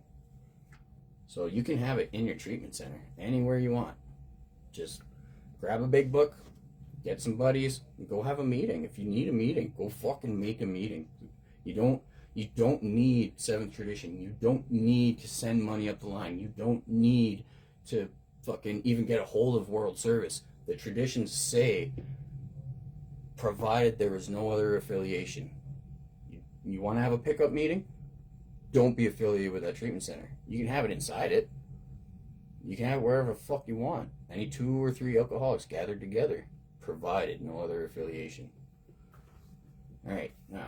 So you can have it in your treatment center, anywhere you want. Just grab a big book, get some buddies, and go have a meeting. If you need a meeting, go fucking make a meeting. You don't need 7th tradition. You don't need to send money up the line. You don't need to fucking even get a hold of World Service. The traditions say, provided there is no other affiliation. You want to have a pickup meeting? Don't be affiliated with that treatment center. You can have it inside it. You can have it wherever the fuck you want. Any 2 or 3 alcoholics gathered together, provided no other affiliation. Alright, now.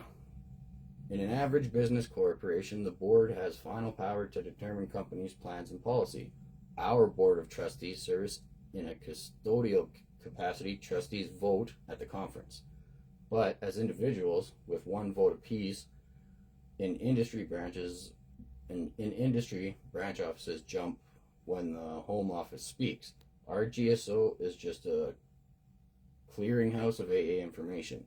In an average business corporation, the board has final power to determine companies' plans and policy. Our board of trustees serves in a custodial capacity. Trustees vote at the conference. But as individuals, with one vote apiece, in industry, branch offices jump when the home office speaks. Our GSO is just a clearinghouse of AA information,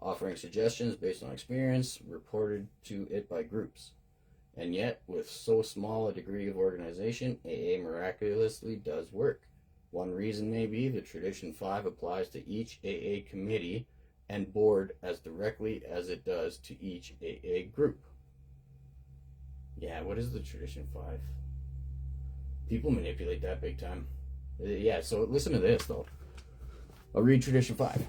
offering suggestions based on experience reported to it by groups. And yet, with so small a degree of organization, AA miraculously does work. One reason may be the Tradition 5 applies to each AA committee and board as directly as it does to each AA group. Yeah, what is the Tradition 5? People manipulate that big time. Yeah, so listen to this, though. I'll read Tradition 5.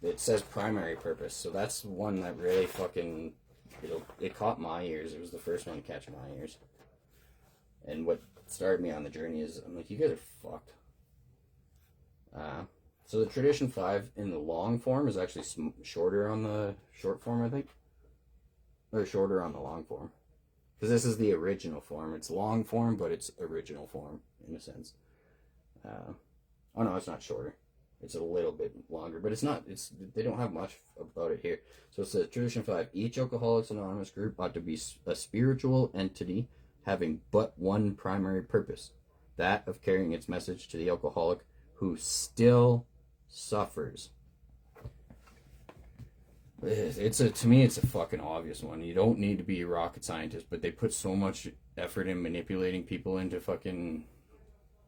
It says primary purpose, so that's one that really fucking, it caught my ears. It was the first one to catch my ears. And what started me on the journey is, I'm like, you guys are fucked. So the Tradition 5 in the long form is actually shorter on the short form, I think. Or shorter on the long form. Because this is the original form. It's long form, but it's original form, in a sense. Oh no, it's not shorter. It's a little bit longer, but it's not. They don't have much about it here. So it says Tradition 5. Each Alcoholics Anonymous group ought to be a spiritual entity having but one primary purpose, that of carrying its message to the alcoholic who still suffers. To me, it's a fucking obvious one. You don't need to be a rocket scientist, but they put so much effort in manipulating people into fucking.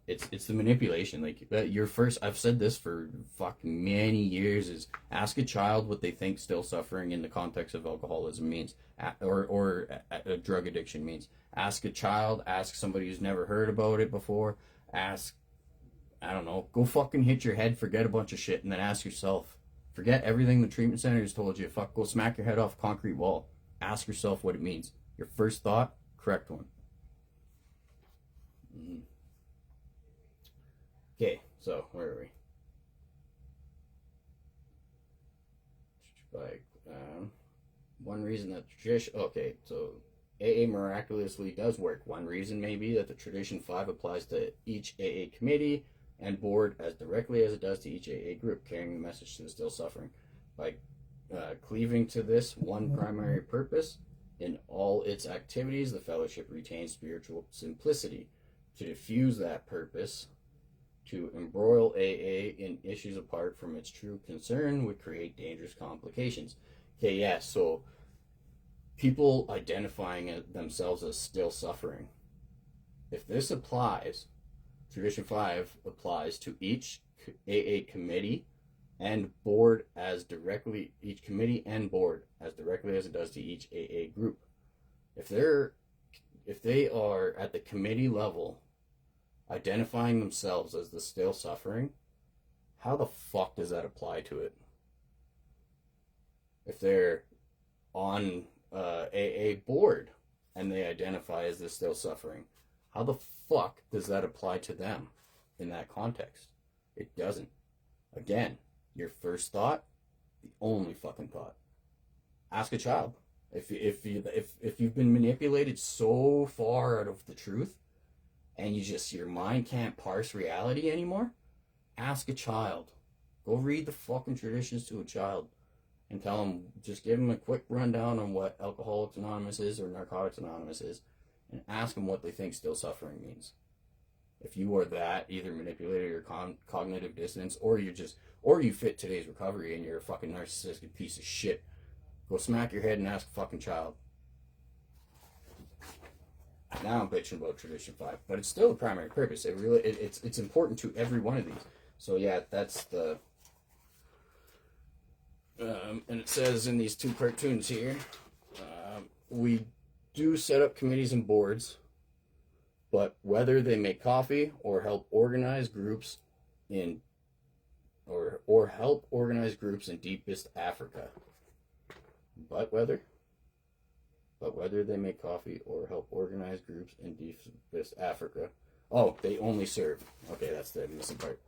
It's the manipulation. Like your first, I've said this for fucking many years, is ask a child what they think still suffering in the context of alcoholism means, or a drug addiction means. Ask a child, ask somebody who's never heard about it before, ask, I don't know, go fucking hit your head, forget a bunch of shit, and then ask yourself, forget everything the treatment center has told you, go smack your head off a concrete wall. Ask yourself what it means. Your first thought, correct one. Okay, so where are we? One reason that tradition. Okay, so AA miraculously does work. One reason may be that the Tradition 5 applies to each AA committee and board as directly as it does to each AA group, carrying the message to the still suffering. By cleaving to this one primary purpose in all its activities, the fellowship retains spiritual simplicity. To diffuse that purpose, to embroil AA in issues apart from its true concern would create dangerous complications. Okay, yeah, so people identifying themselves as still suffering. If this applies, Tradition 5 applies to each AA committee and board as directly, each committee and board as directly as it does to each AA group. If they are at the committee level identifying themselves as the still suffering, how the fuck does that apply to it? If they're on AA board and they identify as the still suffering, how the fuck does that apply to them in that context? It doesn't. Again, your first thought, the only fucking thought. Ask a child. If you've been manipulated so far out of the truth, and your mind can't parse reality anymore, ask a child. Go read the fucking traditions to a child and tell them, just give them a quick rundown on what Alcoholics Anonymous is or Narcotics Anonymous is, and ask them what they think still suffering means. If you are that either manipulated or cognitive dissonance, or you fit today's recovery and you're a fucking narcissistic piece of shit, go smack your head and ask a fucking child. Now I'm bitching about Tradition 5, but it's still the primary purpose. It's important to every one of these. So yeah, that's the and it says in these two cartoons here, we do set up committees and boards, but whether they make coffee or help organize groups in deepest Africa, but whether they make coffee or help organize groups in deepest Africa. Oh, they only serve. Okay, that's the missing part.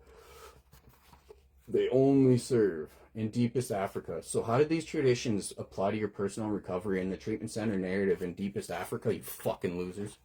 They only serve in deepest Africa. So how did these traditions apply to your personal recovery in the treatment center narrative in deepest Africa, you fucking losers?